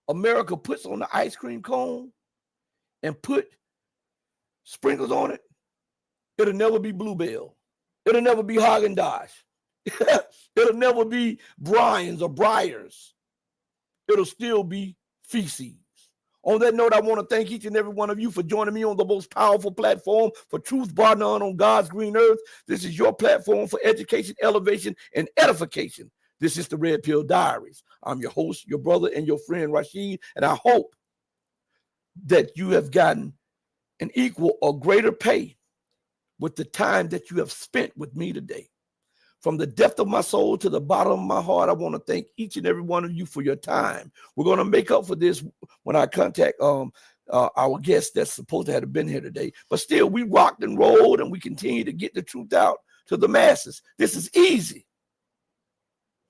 America puts on the ice cream cone and put sprinkles on it, it'll never be Bluebell. It'll never be Haagen-Dazs. It'll never be Brian's or Breyers. It'll still be feces. On that note, I want to thank each and every one of you for joining me on the most powerful platform for truth bar none on God's green earth. This is your platform for education, elevation, and edification. This is the Red Pill Diaries. I'm your host, your brother, and your friend Rashid, and I hope that you have gotten an equal or greater pay with the time that you have spent with me today. From the depth of my soul to the bottom of my heart, I want to thank each and every one of you for your time. We're going to make up for this when I contact our guest that's supposed to have been here today. But still, we rocked and rolled, and we continue to get the truth out to the masses. This is easy.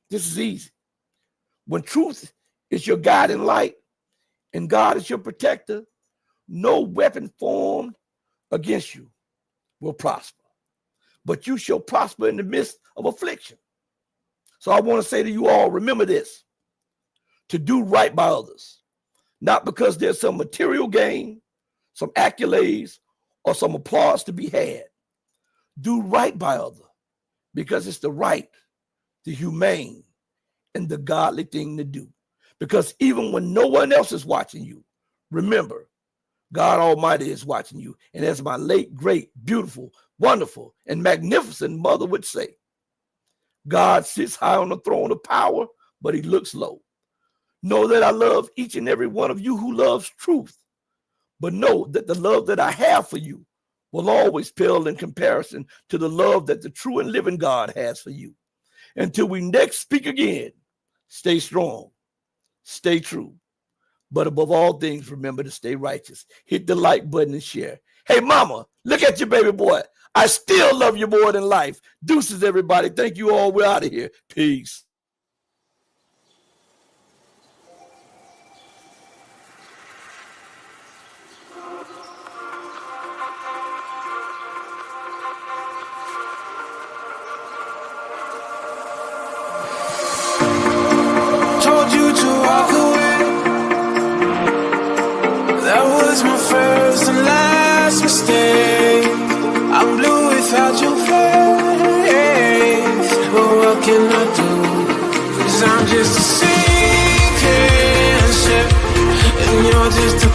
This is easy. When truth is your guiding light and God is your protector, no weapon formed against you will prosper. But you shall prosper in the midst of affliction. So I want to say to you all, remember this: to do right by others, not because there's some material gain, some accolades, or some applause to be had. Do right by others because it's the right, the humane, and the godly thing to do. Because even when no one else is watching you, remember, God Almighty is watching you. And as my late, great, beautiful, wonderful, and magnificent mother would say, God sits high on the throne of power, but he looks low. Know that I love each and every one of you who loves truth. But know that the love that I have for you will always pale in comparison to the love that the true and living God has for you. Until we next speak again, stay strong, stay true. But above all things, remember to stay righteous. Hit the like button and share. Hey, mama, look at your baby boy. I still love you more than life. Deuces, everybody. Thank you all. We're out of here. Peace. Told you to walk away. That was my first and last mistake. I'm blue without your face. But what can I do? 'Cause I'm just a sinking ship, and you're just a